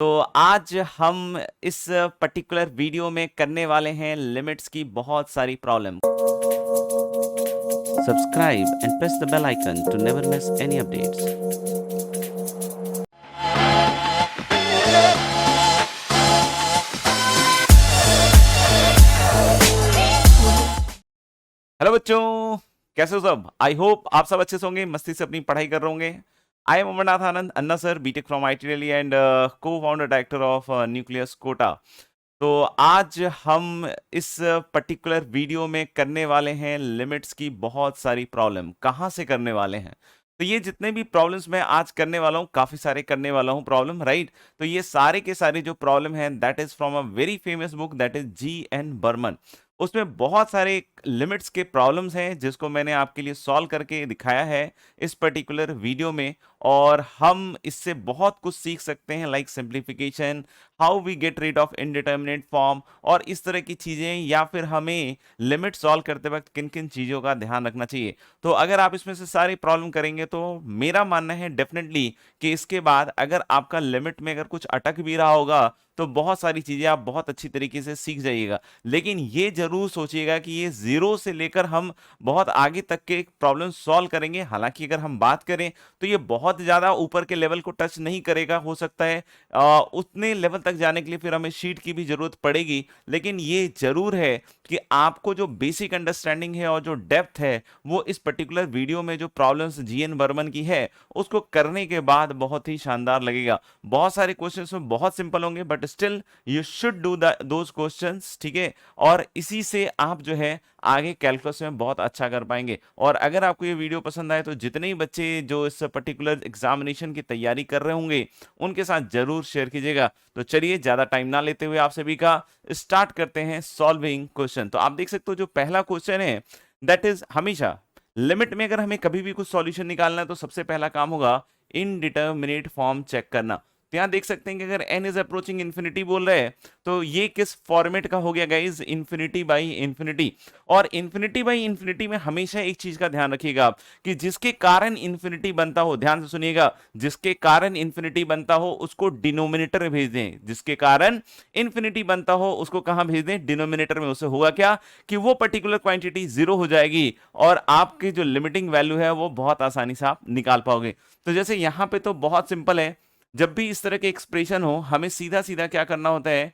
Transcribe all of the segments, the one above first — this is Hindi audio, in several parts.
तो आज हम इस पर्टिकुलर वीडियो में करने वाले हैं लिमिट्स की बहुत सारी problem. Subscribe and press the bell icon to never miss any updates. Hello बच्चों, कैसे हो सब? आई होप आप सब अच्छे से होंगे, मस्ती से अपनी पढ़ाई कर रहे होंगे। I am Amarnath Anand Anna sir, BTech from IT Delhi and cofounder director of Nucleus Kota. तो आज हम इस पर्टिकुलर वीडियो में करने वाले हैं लिमिट्स की बहुत सारी प्रॉब्लम। कहाँ से करने वाले हैं? तो ये जितने भी प्रॉब्लम्स मैं आज करने वाला हूँ, काफी सारे करने वाला हूँ प्रॉब्लम, राइट? तो ये सारे के सारे जो प्रॉब्लम हैं that is from a very famous book, that is G.N. Berman. उसमें बहुत सारे लिमिट्स के प्रॉब्लम्स हैं जिसको मैंने आपके लिए सॉल्व करके दिखाया है इस पर्टिकुलर वीडियो में। और हम इससे बहुत कुछ सीख सकते हैं, like simplification, how we get rid of indeterminate form और इस तरह की चीजें, या फिर हमें लिमिट सॉल्व करते वक्त किन किन चीजों का ध्यान रखना चाहिए। तो अगर आप इसमें से सारी प्रॉब्लम करेंगे तो मेरा मानना है डेफिनेटली कि इसके बाद अगर आपका लिमिट में अगर कुछ अटक भी रहा होगा तो बहुत सारी चीजें आप बहुत अच्छी तरीके से सीख जाइएगा। लेकिन ये जरूर सोचिएगा कि ये जीरो से लेकर हम बहुत आगे तक के प्रॉब्लम सॉल्व करेंगे। हालांकि अगर हम बात करें तो ये बहुत ज्यादा ऊपर के लेवल को टच नहीं करेगा, हो सकता है उतने लेवल तक जाने के लिए फिर हमें शीट की भी जरूरत पड़ेगी। लेकिन ये जरूर है कि आपको जो बेसिक अंडरस्टैंडिंग है और जो डेप्थ है वो इस पर्टिकुलर वीडियो में जो प्रॉब्लम्स G.N. बर्मन की है उसको करने के बाद बहुत ही शानदार लगेगा। बहुत सारे क्वेश्चंस में बहुत सिंपल होंगे but still you should do those questions, ठीक है? और इसी से आप जो है आगे कैलकुलस में बहुत अच्छा कर पाएंगे। और अगर आपको ये वीडियो पसंद आए तो जितने ही बच्चे जो इस पर्टिकुलर एग्जामिनेशन की तैयारी कर रहे होंगे उनके साथ जरूर शेयर कीजिएगा। तो चलिए ज्यादा टाइम ना लेते हुए आप सभी का स्टार्ट करते हैं सॉल्विंग क्वेश्चन। तो आप देख सकते हो जो पहला क्वेश्चन है दैट इज, हमेशा लिमिट में अगर हमें कभी भी कुछ सॉल्यूशन निकालना है तो सबसे पहला काम होगा इनडिटर्मिनेट फॉर्म चेक करना। तो यहां देख सकते हैं कि अगर n इज अप्रोचिंग इन्फिनिटी बोल रहे हैं तो ये किस फॉर्मेट का हो गया गाइज? Infinity by infinity. और इन्फिनिटी बाई इन्फिनिटी में हमेशा एक चीज का ध्यान रखिएगा आप कि जिसके कारण इन्फिनिटी बनता हो, ध्यान से सुनिएगा, जिसके कारण इन्फिनिटी बनता हो उसको डिनोमिनेटर में भेज दें। जिसके कारण इन्फिनिटी बनता हो उसको कहां भेज दें? डिनोमिनेटर में। उससे होगा क्या कि वो पर्टिकुलर क्वांटिटी जीरो हो जाएगी और आपकी जो लिमिटिंग वैल्यू है वो बहुत आसानी से आप निकाल पाओगे। तो जैसे यहां पे तो बहुत सिंपल है, जब भी इस तरह के एक्सप्रेशन हो हमें सीधा सीधा क्या करना होता है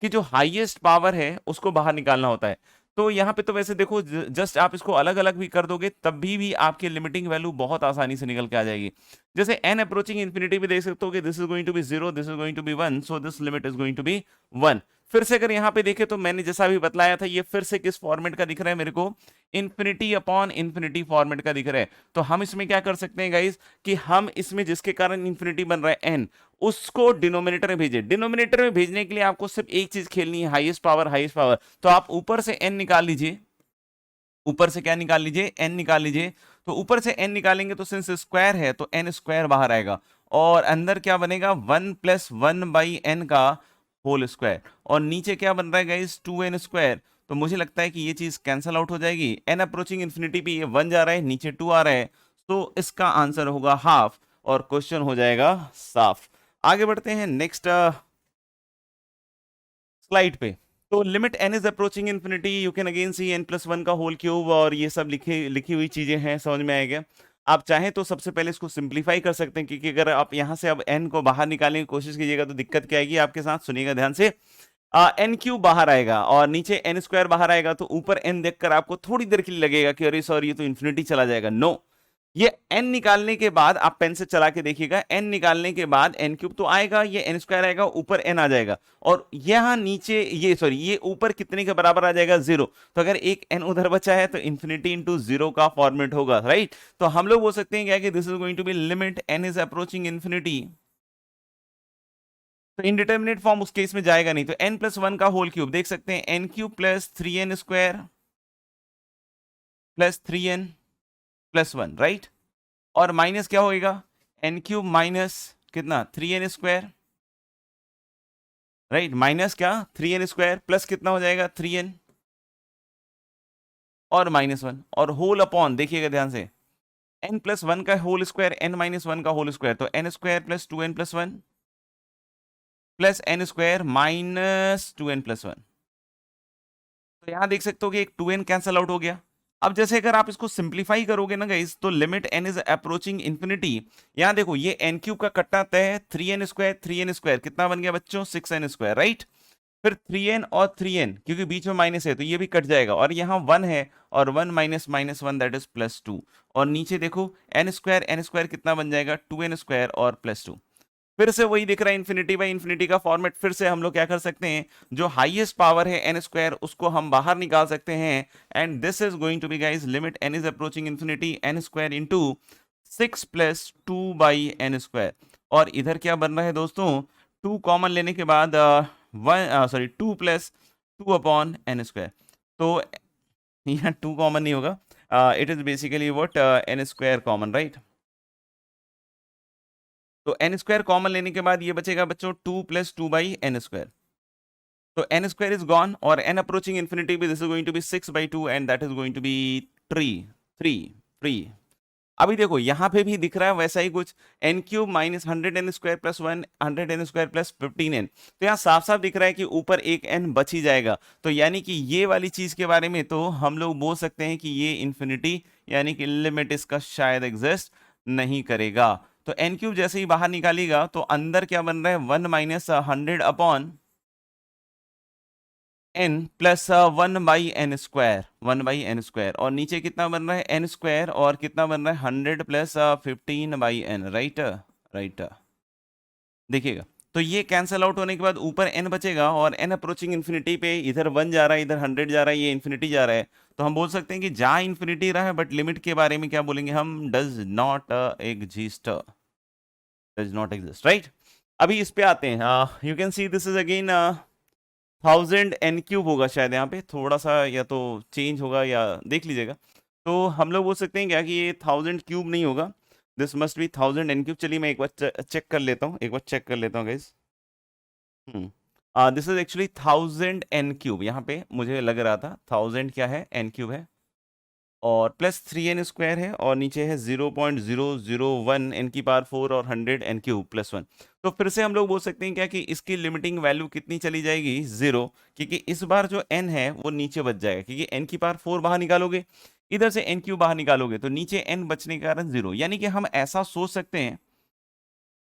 कि जो हाईएस्ट पावर है उसको बाहर निकालना होता है। तो यहाँ पे तो वैसे देखो जस्ट आप इसको अलग अलग भी कर दोगे तब भी आपकी लिमिटिंग वैल्यू बहुत आसानी से निकल के आ जाएगी। जैसे n अप्रोचिंग इंफिनिटी भी देख सकते हो कि this is going to be zero, this is going to be one, so this limit is going to be one. फिर से अगर यहाँ पे देखे तो मैंने जैसा भी बतलाया था ये फिर से किस फॉर्मेट का दिख रहा है मेरे को? इंफिनिटी अपॉन इंफिनिटी फॉर्मेट का दिख रहा है। तो हम इसमें क्या कर सकते हैं गाइस कि हम इसमें जिसके कारण इंफिनिटी बन रहा है n, उसको डिनोमिनेटर में भेजिए। डिनोमिनेटर में भेजने के लिए आपको सिर्फ एक चीज खेलनी है, हाईएस्ट पावर हाईएस्ट पावर। तो आप ऊपर से n निकाल लीजिए, ऊपर से क्या निकाल लीजिए? n निकाल लीजिए। तो ऊपर से n निकालेंगे तो सिंस स्क्वायर है तो n स्क्वायर बाहर आएगा और अंदर क्या बनेगा? 1+1/n का होल स्क्वायर। और नीचे क्या बन रहा है गाइस? 2n square. तो मुझे लगता है कि ये चीज कैंसल आउट हो जाएगी। n अप्रोचिंग इन्फिनिटी पे ये 1 जा रहा है, नीचे 2 आ रहा है, तो इसका आंसर होगा हाफ और क्वेश्चन हो जाएगा साफ। आगे बढ़ते हैं नेक्स्ट स्लाइड पे। तो limit n is approaching infinity, you can again see n+1 का होल क्यूब और ये सब लिखी हुई चीजें हैं, समझ में आएगा। आप चाहें तो सबसे पहले इसको सिंप्लीफाई कर सकते हैं क्योंकि अगर आप यहां से अब n को बाहर निकालने की कोशिश कीजिएगा तो दिक्कत क्या आएगी आपके साथ? सुनिएगा ध्यान से। एन क्यूब बाहर आएगा और नीचे एन स्क्वायर बाहर आएगा तो ऊपर एन देखकर आपको थोड़ी देर के लिए लगेगा कि अरे सॉरी ये तो इन्फिनिटी चला जाएगा। नो, ये n निकालने के बाद आप पेन से चला के देखिएगा, n निकालने के बाद n क्यूब तो आएगा, ये n स्क्वायर आएगा, ऊपर n आ जाएगा और यहां नीचे ये सॉरी ये ऊपर कितने के बराबर आ जाएगा? जीरो। तो अगर एक n उधर बचा है तो इंफिनिटी इंटू जीरो का फॉर्मेट होगा, राइट? तो हम लोग बोल सकते हैं क्या कि this is going to be limit n is approaching infinity. तो इनडिटर्मिनेट फॉर्म उस केस में जाएगा नहीं, तो n+1 का होल क्यूब देख सकते हैं, n³ + 3n² + 3n+1, राइट? और माइनस क्या होएगा? n³ माइनस कितना? 3n², right? माइनस क्या? 3n² प्लस कितना हो जाएगा? 3n और -1 और होल अपॉन, देखिएगा ध्यान से, n+1 का होल स्क्वायर n-1 का होल स्क्वायर, तो n² + 2n+1 plus N square minus 2n+1। तो यहां देख सकते हो कि एक 2n कैंसल आउट हो गया। अब जैसे अगर आप इसको सिंप्लीफाई करोगे ना गाइस, तो limit n is approaching infinity. यहां देखो ये n क्यूब का कट्टा तय है, 3n स्क्वायर कितना बन गया बच्चों, 6n स्क्वायर, राइट। फिर 3n और 3n क्योंकि बीच में माइनस है तो ये भी कट जाएगा, और यहाँ 1 है, और 1 माइनस माइनस 1 दैट इज +2। और नीचे देखो n स्क्वायर कितना बन जाएगा, 2n स्क्वायर और +2। फिर से वही दिख रहा है इन्फिनिटी बाई इन्फिनिटी का फॉर्मेट। फिर से हम लोग क्या कर सकते हैं, जो हाईएस्ट पावर है n स्क्वायर उसको हम बाहर निकाल सकते हैं, and this is going to be guys limit n is approaching infinity n square into 6 + 2 by n square. और इधर क्या बन रहा है दोस्तों, 2 कॉमन लेने के बाद 2 + 2 अपॉन n स्क्वायर। तो यहाँ 2 कॉमन नहीं होगा, it is basically what n square common, right. तो n स्क्वायर कॉमन लेने के बाद ये बचेगा बच्चों 2 + 2 बाई n स्क्वायर। तो n स्क्वायर इज गॉन, और n अप्रोचिंग इन्फिनिटी भी this is going to be 6/2 and that is going to be 3 3 3। अभी देखो यहाँ पे भी दिख रहा है वैसा ही कुछ, n³ minus 100n square plus 1 100n square plus 15n। तो यहाँ साफ साफ दिख रहा है कि ऊपर एक n बच ही जाएगा। तो यानी कि ये वाली चीज के बारे में तो हम लोग बोल सकते हैं कि ये इन्फिनिटी यानी कि लिमिट इसका शायद एग्जिस्ट नहीं करेगा। तो n³ जैसे ही बाहर निकालेगा तो अंदर क्या बन रहा है, 1 minus 100 upon n plus 1/n square, और नीचे कितना बन रहा है n स्क्वायर, और कितना बन रहा है 100 प्लस 15/n, राइट राइट। देखिएगा, तो ये कैंसल आउट होने के बाद ऊपर n बचेगा, और n अप्रोचिंग इन्फिनिटी पे इधर 1 जा रहा है, इधर 100 जा रहा है, ये इन्फिनिटी जा रहा है। तो हम बोल सकते हैं कि जहां इन्फिनिटी रहा है, बट लिमिट के बारे में क्या बोलेंगे हम, does not exist, does not exist, right. अभी इस पे आते हैं, you can see this is again 1000n³ होगा शायद, यहाँ पे थोड़ा सा या तो चेंज होगा या देख लीजिएगा। तो हम लोग बोल सकते हैं क्या कि ये 1000³ नहीं होगा, दिस मस्ट बी 1000n³। चलिए मैं एक बार चेक कर लेता हूँ, एक बार चेक कर लेता हूँ guys. This is actually 1000n³, यहाँ पे मुझे लग रहा था 1000 क्या है, n³ है, और प्लस 3n स्क्वायर है, और नीचे है 0.001 n⁴ और 100n³ प्लस 1। तो फिर से हम लोग बोल सकते हैं क्या कि इसकी लिमिटिंग वैल्यू कितनी चली जाएगी, 0, क्योंकि इस बार जो n है वो नीचे बच जाएगा, क्योंकि n⁴ बाहर निकालोगे, इधर से n³ बाहर निकालोगे, तो नीचे n बचने के कारण 0। यानी कि हम ऐसा सोच सकते हैं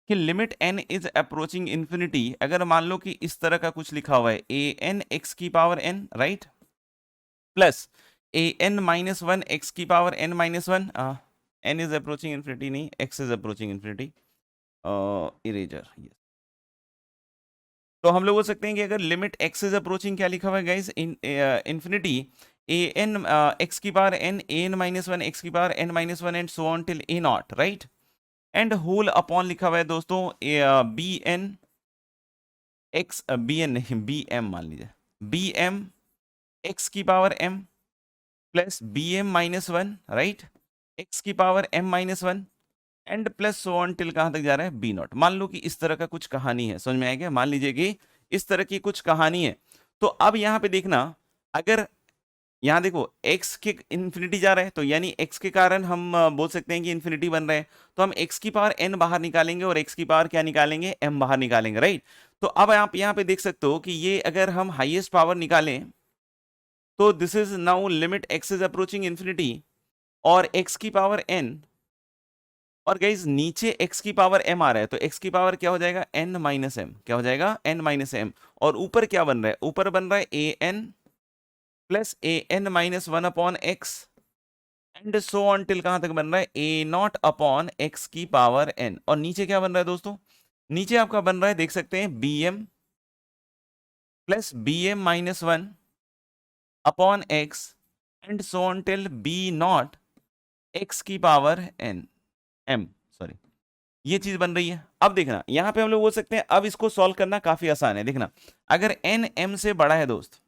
कि limit n is approaching infinity, अगर मान लो कि इस तरह का कुछ लिखा हुआ है an(x⁴n), right, plus an-1 x⁴n-1, n is approaching infinity नहीं, x is approaching infinity, eraser, yes. तो हम लोग बोल सकते हैं कि अगर लिमिट x इज अप्रोचिंग, क्या लिखा हुआ है guys, infinity an x⁴n an-1 x⁴n-1 and so on till a0, right, and whole upon लिखा हुआ है दोस्तों bn x, bn नहीं bm मान लीजिए, bm x⁴m plus bm-1, right, x⁴m-1 and plus so on till कहां तक जा रहा है, b0। मान लो कि इस तरह का कुछ कहानी है, समझ में आएगा, मान लीजिए कि इस तरह की कुछ कहानी है। तो अब यहां पे देखना, अगर यहां देखो x के इन्फिनिटी जा रहा है, तो यानी x के कारण हम बोल सकते हैं कि इन्फिनिटी बन रहा है, तो हम x⁴n बाहर निकालेंगे और x⁴ क्या निकालेंगे, m बाहर निकालेंगे, राइट। तो अब आप यहां पे देख सकते हो कि ये अगर हम हाईएस्ट पावर निकालें, तो this is now limit x is approaching infinity और x⁴n, और गाइज नीचे x⁴m आ रहा है, तो x⁴ क्या हो जाएगा, n-m, क्या हो जाएगा, n-m, और ऊपर क्या बन रहा है, ऊपर बन रहा है an plus an-1 upon x and so on till कहां तक बन रहा है, a0 अपॉन x⁴n, और नीचे क्या बन रहा है दोस्तों, नीचे आपका बन रहा है, देख सकते हैं, bm plus bm-1 upon x and so on till b0 x⁴n m, sorry, ये चीज बन रही है। अब देखना यहां पे हम लोग बोल सकते हैं, अब इसको सॉल्व करना काफी आसान है। देखना, अगर n m से बड़ा है दोस्त,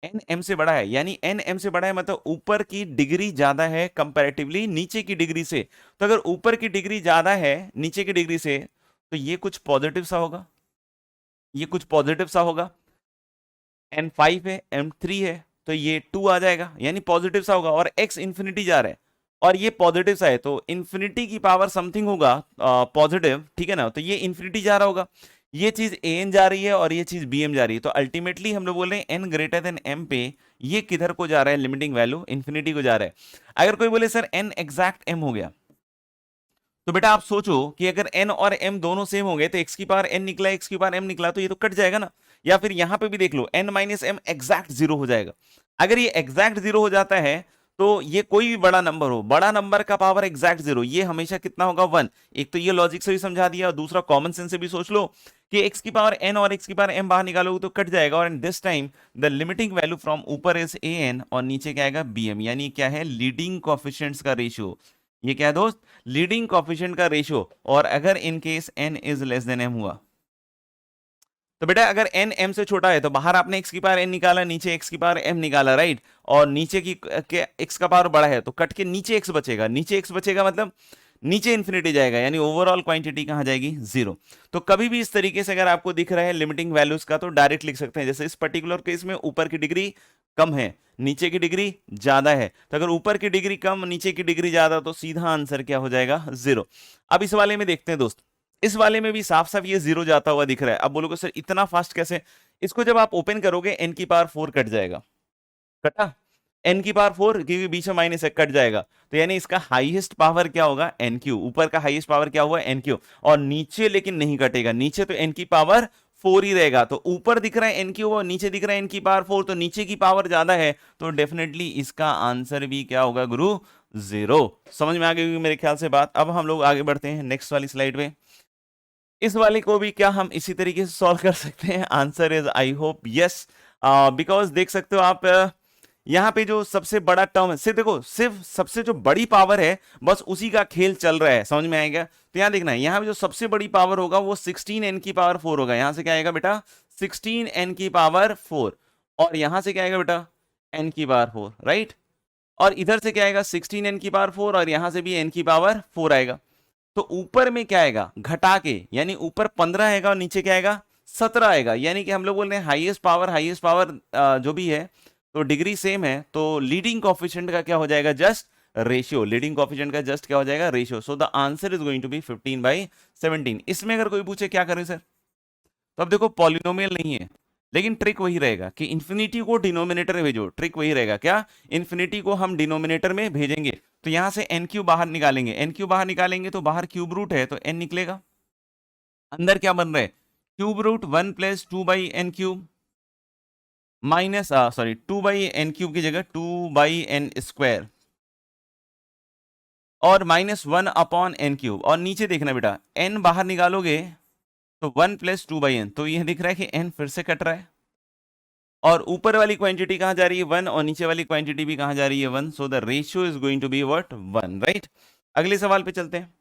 n m से बड़ा है, यानी n m से बड़ा है मतलब ऊपर की डिग्री ज्यादा है कंपैरेटिवली नीचे की डिग्री से। तो अगर ऊपर की डिग्री ज्यादा है नीचे की डिग्री से, तो ये कुछ पॉजिटिव सा होगा, ये कुछ पॉजिटिव सा होगा। n5 है, m3 है, तो ये 2 आ जाएगा, यानी पॉजिटिव सा होगा, और x इंफिनिटी जा रहा है और ये पॉजिटिव सा है, तो इंफिनिटी की पावर समथिंग होगा पॉजिटिव, ठीक है ना, तो ये इंफिनिटी जा रहा होगा। ये चीज an जा रही है और ये चीज bm जा रही है, तो अल्टीमेटली हम लोग बोल रहे हैं n ग्रेटर देन m पे ये किधर को जा रहा है, लिमिटिंग वैल्यू इंफिनिटी को जा रहा है। अगर कोई बोले सर n एग्जैक्ट m हो गया, तो बेटा आप सोचो कि अगर n और m दोनों सेम हो गए तो x की पावर n निकला, x की पावर m निकला, तो ये तो कट जाएगा ना। या फिर यहां पे भी देख लो n minus m exact zero हो जाएगा। अगर ये एग्जैक्ट जीरो हो जाता है तो ये कोई भी बड़ा नंबर हो, बड़ा नंबर का पावर एग्जैक्ट जीरो, ये हमेशा कितना होगा, वन। एक तो ये लॉजिक से भी समझा दिया और दूसरा कॉमन सेंस से भी सोच लो कि x की पावर n और x की पावर m बाहर निकालोगे तो कट जाएगा। और this time the limiting value from ऊपर इज an और नीचे क्या आएगा, bm, यानी क्या है, लीडिंग कोएफिशिएंट्स का रेशियो। ये क्या है दोस्त, लीडिंग कोएफिशिएंट का रेशियो। और अगर in case n is less than m हुआ, तो बेटा अगर n m से छोटा है तो बाहर आपने x की पावर n निकाला, नीचे x की पावर m निकाला, राइट। और नीचे की के x का पावर बड़ा है तो कट के नीचे x बचेगा, नीचे x बचेगा मतलब नीचे इंफिनिटी जाएगा, यानी ओवरऑल क्वांटिटी कहां जाएगी, जीरो। तो कभी भी इस तरीके से अगर आपको दिख रहा है लिमिटिंग वैल्यूज का तो डायरेक्ट लिख सकते हैं। जैसे इस पर्टिकुलर केस में ऊपर की डिग्री कम है, नीचे की डिग्री ज्यादा है, तो अगर ऊपर की डिग्री कम नीचे की डिग्री ज्यादा तो सीधा आंसर क्या हो जाएगा, जीरो। अब इस वाले में देखते हैं दोस्त, इस वाले में भी साफ साफ ये जीरो जाता हुआ दिख रहा है। अब बोलोगे सर इतना फास्ट कैसे, इसको जब आप ओपन करोगे n की पावर 4 कट जाएगा, कटा, n की पावर 4 क्योंकि बीच में माइनस एक कट जाएगा, तो यानी इसका हाईएस्ट पावर क्या होगा, n क्यू। ऊपर का हाईएस्ट पावर क्या हुआ, n क्यू। और नीचे लेकिन नहीं कटेगा, नीचे तो n की पावर 4 ही रहेगा। तो ऊपर दिख रहा है n क्यू और नीचे दिख रहा है n की पावर 4, तो नीचे की पावर ज्यादा है, तो डेफिनेटली इसका आंसर भी क्या होगा गुरु, जीरो। समझ में आ गई मेरे ख्याल से बात। अब हम लोग आगे बढ़ते हैं नेक्स्ट वाली स्लाइड पे। इस वाले को भी क्या हम इसी तरीके से सॉल्व कर सकते हैं, answer is I hope yes, because देख सकते हो आप यहां पे जो सबसे बड़ा टर्म है, सिर्फ देखो सिर्फ सबसे जो बड़ी पावर है बस उसी का खेल चल रहा है, समझ में आएगा। तो यहां देखना है, यहां पे जो सबसे बड़ी पावर होगा वो 16n की पावर 4 होगा। यहां से क्या आएगा बेटा, 16n की पावर 4, और यहां से क्या आएगा बेटा, n की पावर 4, राइट। और इधर से क्या आएगा, 16n की पावर 4, और यहां से भी n की पावर 4 आएगा। तो ऊपर में क्या आएगा, घटा के, यानी ऊपर 15 आएगा और नीचे क्या आएगा, 17 आएगा। यानी कि हम लोग बोल रहे हैं हाईएस्ट पावर जो भी है तो डिग्री सेम है, तो लीडिंग कोएफिशिएंट का क्या हो जाएगा, जस्ट रेशियो। लीडिंग कोएफिशिएंट का जस्ट क्या हो जाएगा, ratio. So the answer is going to be 15/17। इसमें अगर कोई पूछे क्या करें सर, तो अब देखो पॉलिनोमियल नहीं है, लेकिन ट्रिक वही रहेगा कि इंफिनिटी को डिनोमिनेटर में भेजो। ट्रिक वही रहेगा, क्या, इंफिनिटी को हम डिनोमिनेटर में भेजेंगे। तो यहां से एन क्यू बाहर निकालेंगे, एन क्यू बाहर निकालेंगे तो बाहर क्यूब रूट है तो एन निकलेगा। अंदर क्या बन रहा है, cube root 1 plus 2/n³ minus sorry 2/n³ की जगह 2/n², और -1/n³। और नीचे देखना बेटा, n बाहर निकालोगे तो 1 प्लस 2/n, तो यह दिख रहा है कि n फिर से कट रहा है, और ऊपर वाली क्वांटिटी कहां जा रही है, 1, और नीचे वाली क्वांटिटी भी कहां जा रही है, 1। So the ratio is going to be what, 1, right. अगले सवाल पे चलते हैं।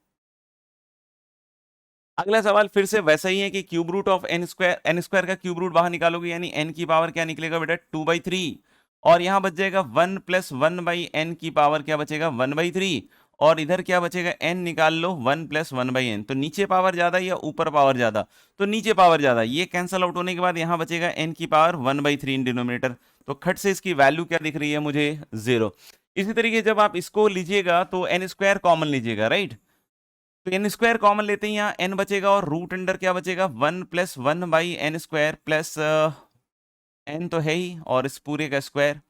अगला सवाल फिर से वैसा ही है कि क्यूब रूट ऑफ n² का क्यूब रूट बाहर निकालोगे, यानी n की पावर क्या निकलेगा बेटा, 2/3, और यहां बच जाएगा 1 प्लस 1/n की पावर क्या बचेगा, 1/3, और इधर क्या बचेगा, n निकाल लो, 1 प्लस 1/n। तो नीचे पावर ज्यादा या ऊपर पावर ज्यादा, तो नीचे पावर ज्यादा। ये कैंसल आउट होने के बाद यहां बचेगा n की पावर 1/3 इन डिनोमिनेटर, तो खट से इसकी वैल्यू क्या दिख रही है मुझे, जीरो। इसी तरीके जब आप इसको लीजिएगा तो n² कॉमन लीजिएगा, राइट। तो n² कॉमन लेते हैं, यहाँ n बचेगा और रूट अंडर क्या बचेगा, 1 प्लस 1/n² प्लस n तो है ही, और इस पूरे का स्क्वायर।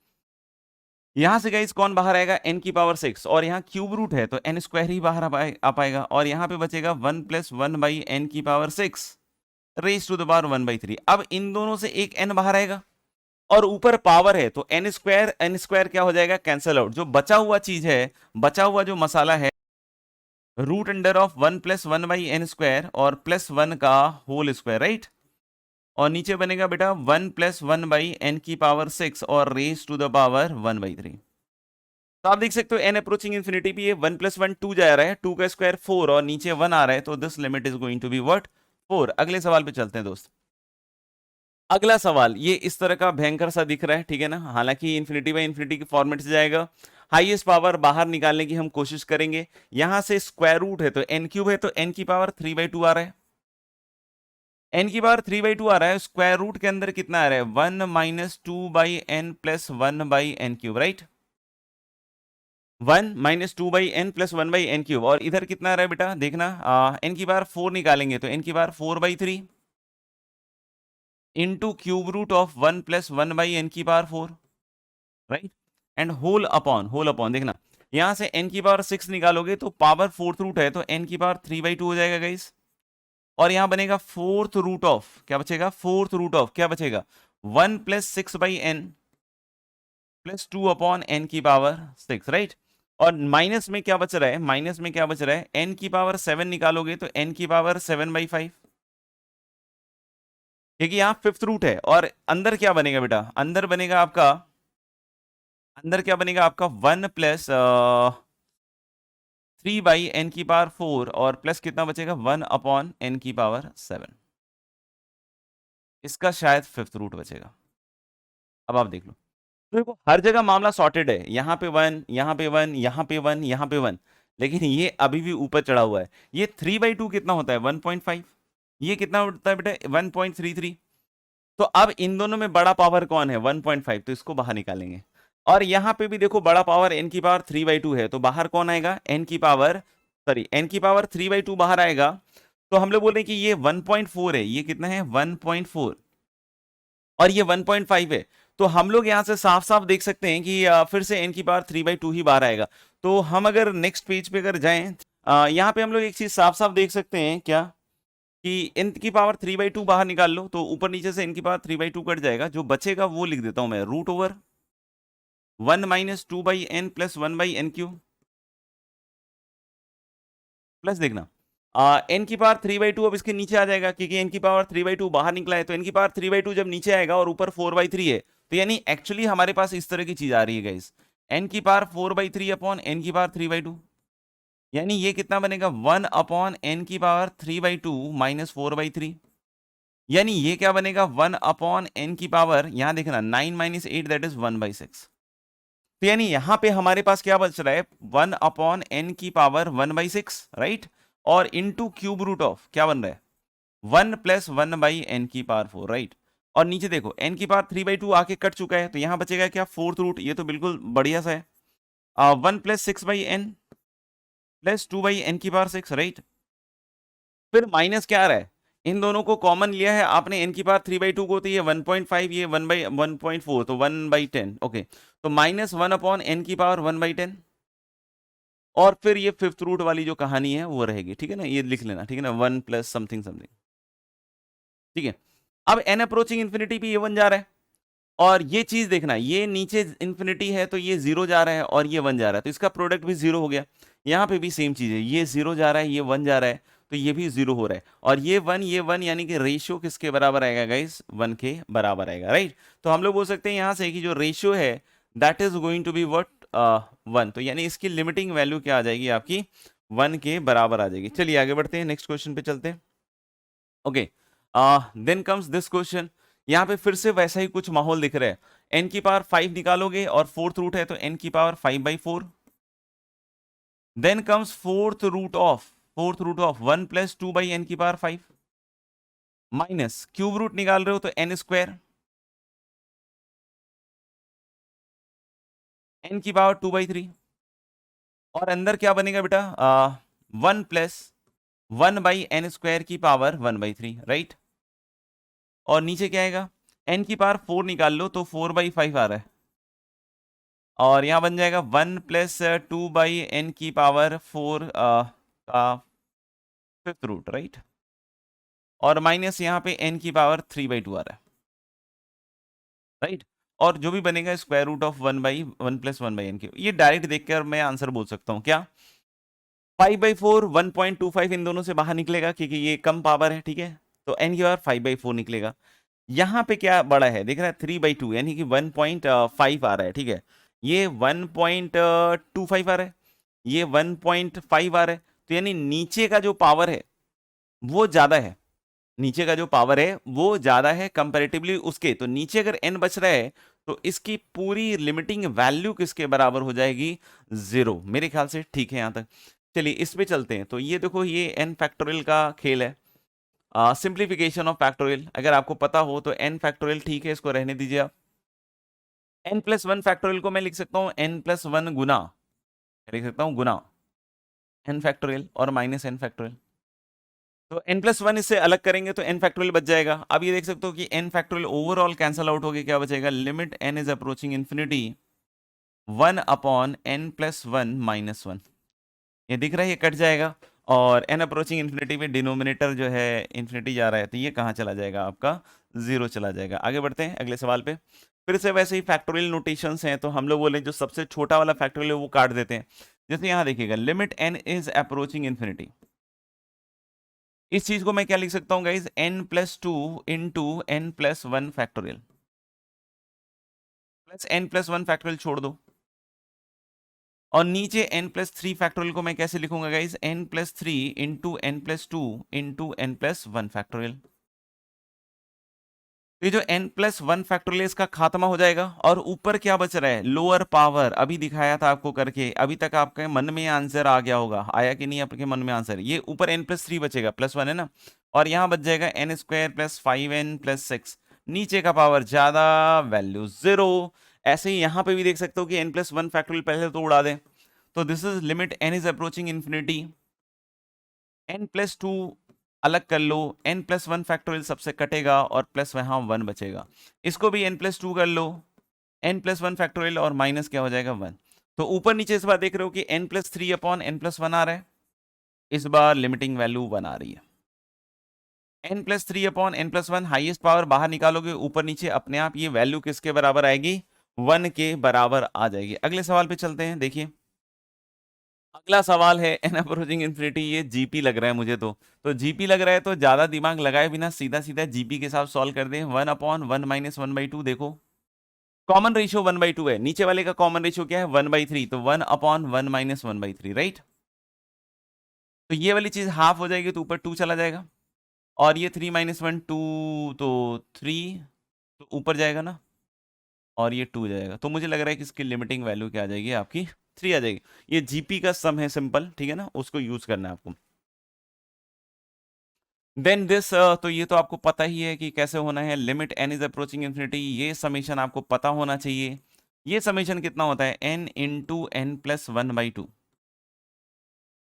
यहां से गाइस कौन बाहर आएगा, n की पावर 6, और यहाँ क्यूब रूट है तो n² ही बाहर आ पाएगा, और यहाँ पे बचेगा 1 प्लस 1/n की power 6 raise to the power 1/3। अब इन दोनों से एक n बाहर आएगा, और ऊपर पावर है तो n² क्या हो जाएगा, कैंसल आउट। जो बचा हुआ चीज है, बचा हुआ जो मसाला है, root under of 1 plus 1/n² और प्लस 1 का होल स्क्वायर, राइट। और नीचे बनेगा बेटा 1 प्लस 1/n की पावर 6 और रेज टू द पावर 1/3। तो आप देख सकते हो n अप्रोचिंग इंफिनिटी भी, ये 1 प्लस 1 2 जा रहा है, 2 का स्क्वायर 4, और नीचे 1 आ रहा है, तो this limit is going to be what, 4। अगले सवाल पे चलते हैं दोस्त। अगला सवाल ये इस तरह का भयंकर सा दिख रहा है, ठीक है ना, हालांकि इंफिनिटी बाय इंफिनिटी के फॉर्मेट से जाएगा। हाईएस्ट पावर बाहर निकालने की हम कोशिश करेंगे। यहां से स्क्वायर रूट है तो n³ है, तो n की पावर 3/2 आ रहा है, n की पावर 3/2 आ रहा है। स्क्वायर रूट के अंदर कितना आ रहा है, 1 minus 2/n plus 1/n³, right. 1 minus 2/n plus 1/n³, और इधर कितना आ रहा है बेटा, देखना n की पावर 4 निकालेंगे तो n की power 4/3, into cube root of 1 plus 1 by n की power 4, right, and whole upon देखना, यहां से n की पावर 6 निकालोगे तो पावर फोर्थ रूट है, तो n की पावर 3/2 हो जाएगा गाइस। और यहां बनेगा फोर्थ रूट ऑफ, क्या बचेगा, फोर्थ रूट ऑफ क्या बचेगा, 1 plus 6 by n plus 2 upon n की पावर 6, राइट। और माइनस में क्या बच रहा है, माइनस में क्या बच रहा है, n की पावर 7 निकालोगे तो n की पावर 7/5, क्योंकि यहाँ फिफ्थ रूट है। और अंदर क्या बनेगा बेटा, अंदर बनेगा आपका, अंदर क्या बनेगा आपका 1 प्लस 3 बाई एन की पावर 4 और प्लस कितना बचेगा 1 अपॉन एन की पावर 7, इसका शायद फिफ्थ रूट बचेगा। अब आप देख लो, तो देखो हर जगह मामला सॉर्टेड है, यहाँ पे 1, यहाँ पे 1, यहाँ पे 1, यहाँ पे 1, लेकिन ये अभी भी ऊपर चढ़ा हुआ है। ये 3/2 कितना होता है 1.5, ये कितना होता है बेटा 1.33। तो अब इन दोनों में बड़ा पावर कौन है 1.5, तो इसको बाहर निकालेंगे। और यहां पे भी देखो बड़ा पावर n की पावर 3/2 है, तो बाहर कौन आएगा n की पावर, सॉरी n की पावर 3/2 बाहर आएगा। तो हम लोग बोल रहे हैं कि ये 1.4 है, ये कितना है 1.4, और ये 1.5 है। तो हम लोग यहां से साफ साफ देख सकते हैं कि फिर से n की पावर 3/2 ही बाहर आएगा। तो हम अगर नेक्स्ट पेज पे अगर जाएं, यहाँ पे हम लोग एक चीज साफ साफ देख सकते हैं क्या, कि n की पावर 3/2 बाहर निकाल लो, तो ऊपर नीचे से n की पावर 3/2 कट जाएगा, जो बचेगा वो लिख देता हूं मैं, root over 1 minus 2/n plus 1/n cube, plus देखना n की पावर 3/2 अब इसके नीचे आ जाएगा, क्योंकि n की पावर 3/2 बाहर निकला है, तो n की पावर 3/2 जब नीचे आएगा और ऊपर 4/3 है, तो यानी एक्चुअली हमारे पास इस तरह की चीज आ रही है गाइस, n की पावर 4/3 अपॉन n की पावर 3/2, यानी ये कितना बनेगा 1 अपॉन n की पावर 3/2 माइनस 4/3, यानी ये क्या बनेगा 1 अपॉन n की पावर, यहां देखना 9 माइनस 8 दैट इज 1/6। तो यानी यहां पे हमारे पास क्या बच रहा है 1 अपॉन n की पावर 1/6, राइट, और इनटू क्यूब रूट ऑफ क्या बन रहा है 1 प्लस 1/n की पावर 4, राइट। और नीचे देखो n की पावर 3/2 आके कट चुका है, तो यहां बचेगा क्या फोर्थ रूट, ये तो बिल्कुल बढ़िया सा है 1 प्लस 6/n प्लस 2/n की पावर 6, राइट। फिर माइनस क्या आ रहा है, इन दोनों को कॉमन लिया है आपने, n की पावर 3/2 को, तो ये 1.5, ये 1/1.4, तो 1/10, ओके। तो माइनस 1 अपॉन n की पावर 1/10, और फिर ये फिफ्थ रूट वाली जो कहानी है वो रहेगी, ठीक है ना, ये लिख लेना, ठीक है ना, 1 प्लस समथिंग समथिंग, ठीक है। अब n अप्रोचिंग इंफिनिटी भी ये 1 जा रहा है, और ये चीज देखना, ये नीचे इंफिनिटी है तो ये 0 जा रहा है और ये 1 जा रहा है, तो इसका प्रोडक्ट भी 0 हो गया। यहाँ पे भी सेम चीज है, ये 0 जा रहा है, ये 1 जा रहा है, तो ये भी 0 हो रहा है, और ये 1 ये 1, यानी कि रेशियो किसके बराबर आएगा गाइस 1 के बराबर आएगा, राइट। तो हम लोग बोल सकते हैं यहां से कि जो रेशियो है that is going to be what 1, तो यानी इसकी लिमिटिंग वैल्यू क्या आ जाएगी आपकी 1 के बराबर आ जाएगी। चलिए आगे बढ़ते हैं, नेक्स्ट क्वेश्चन पे चलते हैं। Okay, then comes this question, यहाँ पे फिर से वैसा ही कुछ माहौल दिख रहा है, n की पावर 5 निकालोगे और फोर्थ रूट है तो n की power 5/4, then comes fourth root of 1 plus 2/n की पावर 5, माइनस क्यूब रूट निकाल रहे हो तो n स्क्वायर, n की पावर 2/3, और अंदर क्या बनेगा बेटा 1 प्लस 1/n² की पावर 1/3, राइट। और नीचे क्या आएगा, n की पावर 4 निकाल लो तो 4/5 आ रहा है, और यहां बन जाएगा 1 प्लस 2/n की पावर 4 का फिफ्थ रूट, राइट। और माइनस यहाँ पे n की पावर 3/2 आ रहा है, राइट। और जो भी बनेगा square root of 1 plus 1/n की, ये डायरेक्ट देखकर मैं आंसर बोल सकता हूँ क्या, 5/4 1.25 इन दोनों से बाहर निकलेगा क्योंकि ये कम पावर है, ठीक है, तो n की पावर 5/4 निकलेगा। यहाँ पे क्या बड़ा है देख रहा है 3/2, यानी कि 1.5 आ रहा है, ठीक है, ये 1.25 आ रहा है, ये 1.5 आ रहा है, तो यानी नीचे का जो पावर है वो ज्यादा है, नीचे का जो पावर है वो ज्यादा है कंपैरेटिवली उसके, तो नीचे अगर n बच रहा है तो इसकी पूरी लिमिटिंग वैल्यू किसके बराबर हो जाएगी 0, मेरे ख्याल से ठीक है यहां तक। चलिए इस पे चलते हैं, तो ये देखो ये n फैक्टोरियल का खेल है, सिंप्लीफिकेशन ऑफ फैक्टोरियल, अगर आपको पता हो तो n फैक्टोरियल ठीक है, इसको रहने दीजिए आप। n+1 फैक्टोरियल को मैं लिख सकता हूँ n+1 गुना, लिख सकता हूँ गुना n फैक्टोरियल और माइनस n फैक्टोरियल, तो n प्लस वन इससे अलग करेंगे तो n फैक्टोरियल बच जाएगा। अब ये देख सकते हो कि n factorial overall cancel out हो गया, क्या बचेगा, limit n is approaching infinity 1 upon n plus one minus one. ये दिख रहा है, ये कट जाएगा और n अप्रोचिंग इन्फिनिटी पे डिनोमिनेटर जो है इन्फिनिटी जा रहा है, तो ये कहाँ चला जाएगा, आपका जीरो चला जाएगा। आगे बढ़ते हैं अगले सवाल पे। फिर से वैसे ही फैक्टोरियल नोटेशंस हैं, तो हम लोग बोले जो सबसे छोटा वाला फैक्टोरियल है वो काट देते हैं। जैसे यहाँ देखिएगा, limit n is approaching infinity, इस चीज को मैं क्या लिख सकता हूँ guys, n plus two into n plus one factorial, plus n plus one factorial छोड़ दो, और नीचे n प्लस थ्री फैक्टोरियल को मैं कैसे लिखूंगा guys, n plus three into n plus two into n plus one factorial. ये जो n प्लस वन फैक्टोरियल इसका खात्मा हो जाएगा, और ऊपर क्या बच रहा है, लोअर पावर। अभी दिखाया था आपको करके, अभी तक आपके मन में आंसर आ गया होगा, आया कि नहीं आपके मन में आंसर, ये ऊपर n प्लस थ्री बचेगा, प्लस वन है ना, और यहाँ बच जाएगा n square plus five n plus six, नीचे का पावर ज्यादा, वैल्यू जीरो। ऐसे ही यहाँ पे भी देख सकते हो कि n प्लस वन फैक्टोरियल पहले तो उड़ा दें, तो this is limit n is approaching infinity, n plus to अलग कर लो, n प्लस वन फैक्टोरियल सबसे कटेगा और प्लस वहां वन बचेगा, इसको भी n प्लस टू कर लो, n प्लस वन फैक्टोरियल और माइनस क्या हो जाएगा, वन। तो ऊपर नीचे इस बार देख रहे हो कि n plus three upon n plus one आ रहा है, इस बार लिमिटिंग वैल्यू वन आ रही है, n plus three upon n plus one, highest power बाहर निकालोगे ऊपर नीचे, अपने आप ये वैल्यू किसके बराबर आएगी, वन के बराबर आ जाएगी। अगले सवाल पे चलते हैं, देखिए अगला सवाल है एन अप्रोचिंग इन्फिनिटी, ये जीपी लग रहा है मुझे तो जीपी लग रहा है, तो ज्यादा दिमाग लगाए बिना सीधा सीधा जीपी के साथ सॉल्व कर दे। One upon one minus one by two, देखो common ratio one by two है, नीचे वाले का कॉमन रेशियो क्या है, वन बाई थ्री, तो one upon one minus one by three, right. तो ये वाली चीज हाफ हो जाएगी, तो ऊपर टू चला जाएगा, और ये थ्री माइनस वन टू, तो थ्री, तो ऊपर जाएगा ना, और ये टू जाएगा, तो मुझे लग रहा है कि इसकी लिमिटिंग वैल्यू क्या आ जाएगी, आपकी थ्री आ जाएगी। ये जीपी का सम है सिंपल, ठीक है ना, उसको यूज करना है आपको। देन दिस, तो ये तो आपको पता ही है कि कैसे होना है, limit n is approaching infinity, ये समीशन आपको पता होना चाहिए। ये समीशन कितना होता है, n into n plus one by two,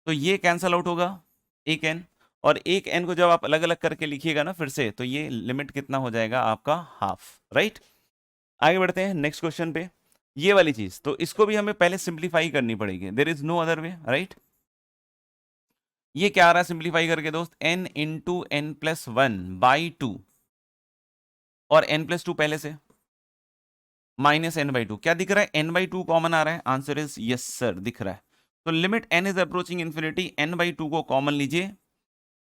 तो ये कैंसल आउट होगा एक n, और एक n को जब आप अलग अलग करके लिखिएगा ना फिर से, तो ये लिमिट कितना हो जाएगा आपका, हाफ, राइट। आगे बढ़ते हैं नेक्स्ट क्वेश्चन पे। ये वाली चीज तो इसको भी हमें पहले सिंप्लीफाई करनी पड़ेगी, there is no other way, right. ये क्या आ रहा है सिंप्लीफाई करके दोस्त, n into n plus one by two, और n प्लस टू पहले से माइनस एन बाई टू, क्या दिख रहा है, n बाई टू कॉमन आ रहा है, आंसर इज यस सर, दिख रहा है। तो limit n is approaching infinity, n by two को कॉमन लीजिए,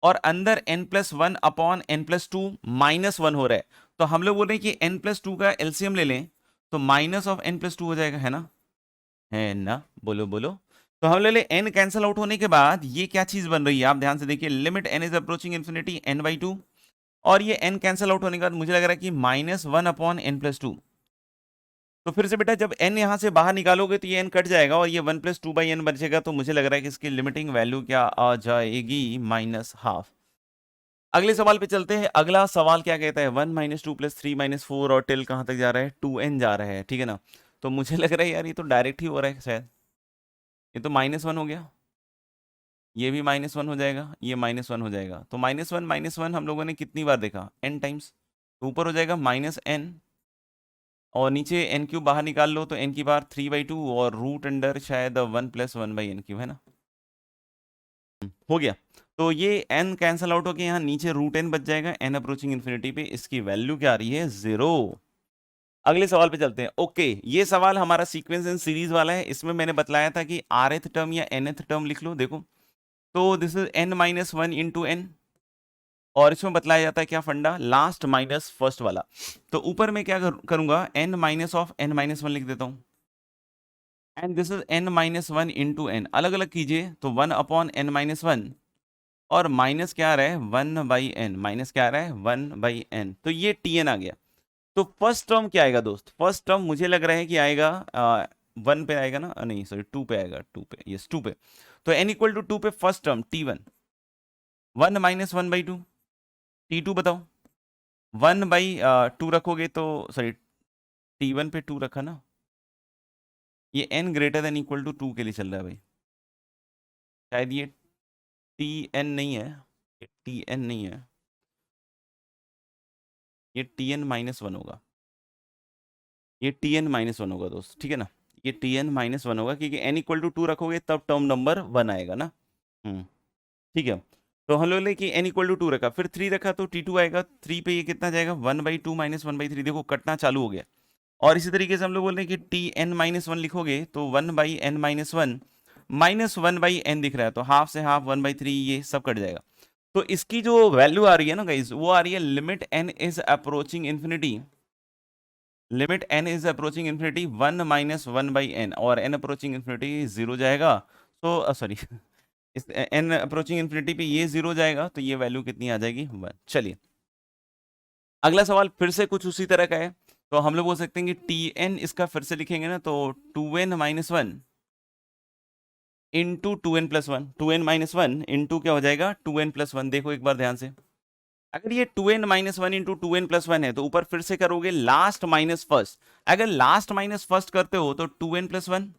और अंदर n plus one upon n plus two minus one हो रहा है, तो हम लोग बोल रहे हैं कि n प्लस टू का एलसीएम ले लें, तो minus of n plus to हो जाएगा, है ना, बोलो बोलो। तो हम ले ले n कैंसल आउट होने के बाद ये क्या चीज बन रही है, आप ध्यान से देखिए, limit n is approaching infinity n by two, और ये n कैंसल आउट होने के बाद मुझे लग रहा है कि minus one upon n plus two, तो फिर से बेटा जब n यहां से बाहर निकालोगे तो ये n कट जाएगा, और ये one plus two by n बचेगा, तो मुझे लग रहा है कि इसकी लिमिटिंग वैल्यू क्या आ जाएगी, माइनस हाफ। अगले सवाल पे चलते हैं। अगला सवाल क्या कहता है, one minus two plus three minus four, और टिल कहां तक जा रहा है, टू एन जा रहा है, ठीक है ना। तो मुझे लग रहा है यार ये तो डायरेक्ट ही हो रहा है शायद, ये तो माइनस वन हो गया, ये भी माइनस वन हो जाएगा, ये माइनस वन हो जाएगा, तो माइनस वन हम लोगों ने कितनी बार देखा, एन टाइम्स, तो ऊपर हो जाएगा माइनस एन, और नीचे एन क्यूब बाहर निकाल लो, तो एन की बार थ्री बाई टू, और रूट अंडर शायद one plus one by n cube, है ना, हो गया। तो ये n कैंसल आउट होके यहाँ नीचे रूट n बच जाएगा, n अप्रोचिंग इन्फिनिटी पे इसकी वैल्यू क्या आ रही है, जीरो। अगले सवाल पे चलते हैं। ओके, ये सवाल हमारा सीक्वेंस एंड सीरीज वाला है, इसमें मैंने बताया था कि rth टर्म या nth टर्म लिख लो, देखो तो this is n minus one into n, और इसमें बतलाया जाता है क्या फंडा, लास्ट माइनस फर्स्ट वाला। तो ऊपर में क्या करूंगा, n minus of n minus one लिख देता हूं, and this is n minus one into n, अलग अलग कीजिए, तो one upon n minus one, और माइनस क्या आ रहा है, वन बाई एन, माइनस क्या आ रहा है, वन बाई एन, तो ये टी एन आ गया। तो फर्स्ट टर्म क्या आएगा दोस्त, फर्स्ट टर्म मुझे लग रहा है कि आएगा वन पे आएगा ना, नहीं सॉरी टू पे आएगा, टू पे, यस टू पे। तो एन इक्वल टू टू पे first term T one, one minus one by two, T two बताओ, वन बाई टू रखोगे तो, सॉरी टी वन पे टू रखा ना, ये n greater than equal to के लिए चल रहा है भाई, शायद ये टी एन नहीं है, टी एन नहीं है, ये टी एन माइनस वन होगा, ये टी एन माइनस वन होगा दोस्त, ठीक है ना, ये टी एन माइनस वन होगा क्योंकि एन इक्वल टू टू रखोगे तब टर्म नंबर वन आएगा ना। ठीक है, तो हम लोग ने कि एन इक्वल टू टू रखा, फिर थ्री रखा तो टी टू आएगा, थ्री पे ये कितना जाएगा, one by to minus one by three, देखो कटना चालू हो गया। और इसी तरीके से हम लोग बोल रहे हैं कि टी एन माइनस वन लिखोगे तो one by n minus one by n दिख रहा है, तो हाफ से हाफ वन बाई थ्री, ये सब कट जाएगा। तो इसकी जो वैल्यू आ रही है ना गाइज, वो आ रही है limit n is approaching infinity, limit n is approaching infinity one minus one by n, और एन अप्रोचिंग इन्फिनिटी जीरो जाएगा, तो सॉरी इस एन अप्रोचिंग इन्फिनिटी पे ये जीरो जाएगा, तो ये वैल्यू कितनी आ जाएगी, वन। चलिए अगला सवाल फिर से कुछ उसी तरह का है, तो हम लोग बोल सकते हैं कि टी एन इसका फिर से लिखेंगे ना, तो two n minus one into two n plus one, two n minus one into क्या हो जाएगा, टू एन प्लस वन। देखो एक बार ध्यान से, अगर ये two n minus one into two n plus one है तो ऊपर फिर से करोगे लास्ट माइनस फर्स्ट, अगर लास्ट माइनस फर्स्ट करते हो तो two n plus one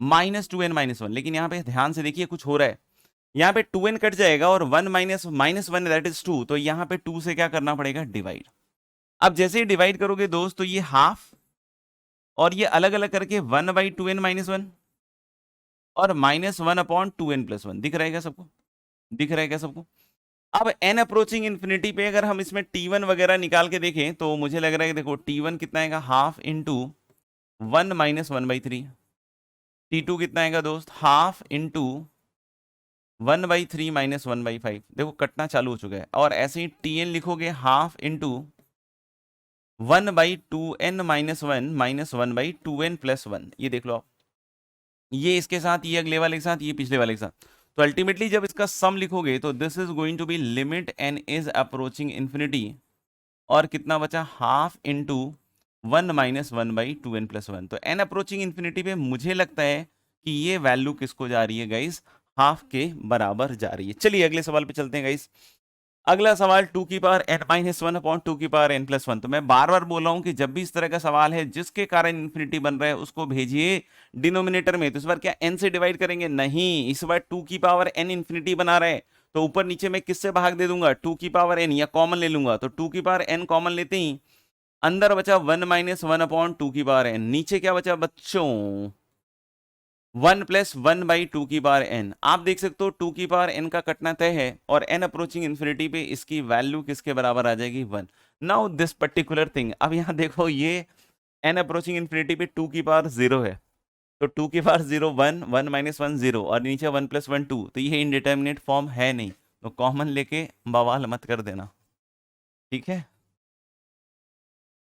minus two n minus one, लेकिन यहाँ पे ध्यान से देखिए कुछ हो रहा है, यहाँ पे टू एन कट जाएगा और one minus minus one that is two, तो यहाँ पे टू से क्या करना पड़ेगा, डिवाइड। अब जैसे ही डिवाइड करोगे दोस्त, तो ये हाफ और ये अलग अलग करके one by two n minus one और minus one upon two n plus one, दिख रहेगा सबको, दिख रहेगा सबको। अब एन अप्रोचिंग इन्फिनिटी पे अगर हम इसमें टी वन वगैरह निकाल के देखें तो मुझे लग रहा है कि देखो टी वन कितना आएगा, half into one minus one by three, T two कितना आएगा दोस्त, half into one by three minus one by five, देखो कटना चालू हो चुका है। और ऐसे ही टी एन लिखोगे half into one by two n minus one by two n plus one, ये देख लो आप, ये इसके साथ, ये अगले वाले के साथ, ये पिछले वाले के साथ। तो अल्टीमेटली जब इसका सम लिखोगे तो this is going to be limit n is approaching infinity, और कितना बचा, half into one minus one by two n plus one. तो एन अप्रोचिंग इन्फिनिटी पे मुझे लगता है कि ये वैल्यू किसको जा रही है गाइस, हाफ के बराबर जा रही है। चलिए अगले सवाल पे चलते हैं गाइस। अगला सवाल टू की power n minus one upon two की पावर एन प्लस वन। तो मैं बार बार बोल रहा हूं कि जब भी इस तरह का सवाल है जिसके कारण इन्फिनिटी बन रहा है उसको भेजिए डिनोमिनेटर में। तो इस बार क्या एन से डिवाइड करेंगे, नहीं, इस बार टू की पावर एन इन्फिनिटी बना रहे हैं, तो ऊपर नीचे में किससे भाग दे दूंगा, टू की पावर एन, या कॉमन ले लूंगा। तो टू की पावर एन कॉमन लेते ही अंदर बचा one minus one upon two की पावर एन, नीचे क्या बचा बच्चों, one plus one by to की पावर एन। आप देख सकते हो टू की पावर एन का कटना तय है, और एन अप्रोचिंग इन्फिनिटी पे इसकी वैल्यू किसके बराबर आ जाएगी, one. Now this particular thing, अब यहाँ देखो ये एन अप्रोचिंग इन्फिनिटी पे टू की पावर जीरो है, तो टू की power zero one, one minus one zero, और नीचे वन प्लस वन टू, तो ये इनडिटर्मिनेट फॉर्म है नहीं, तो कॉमन लेके बवाल मत कर देना, ठीक है।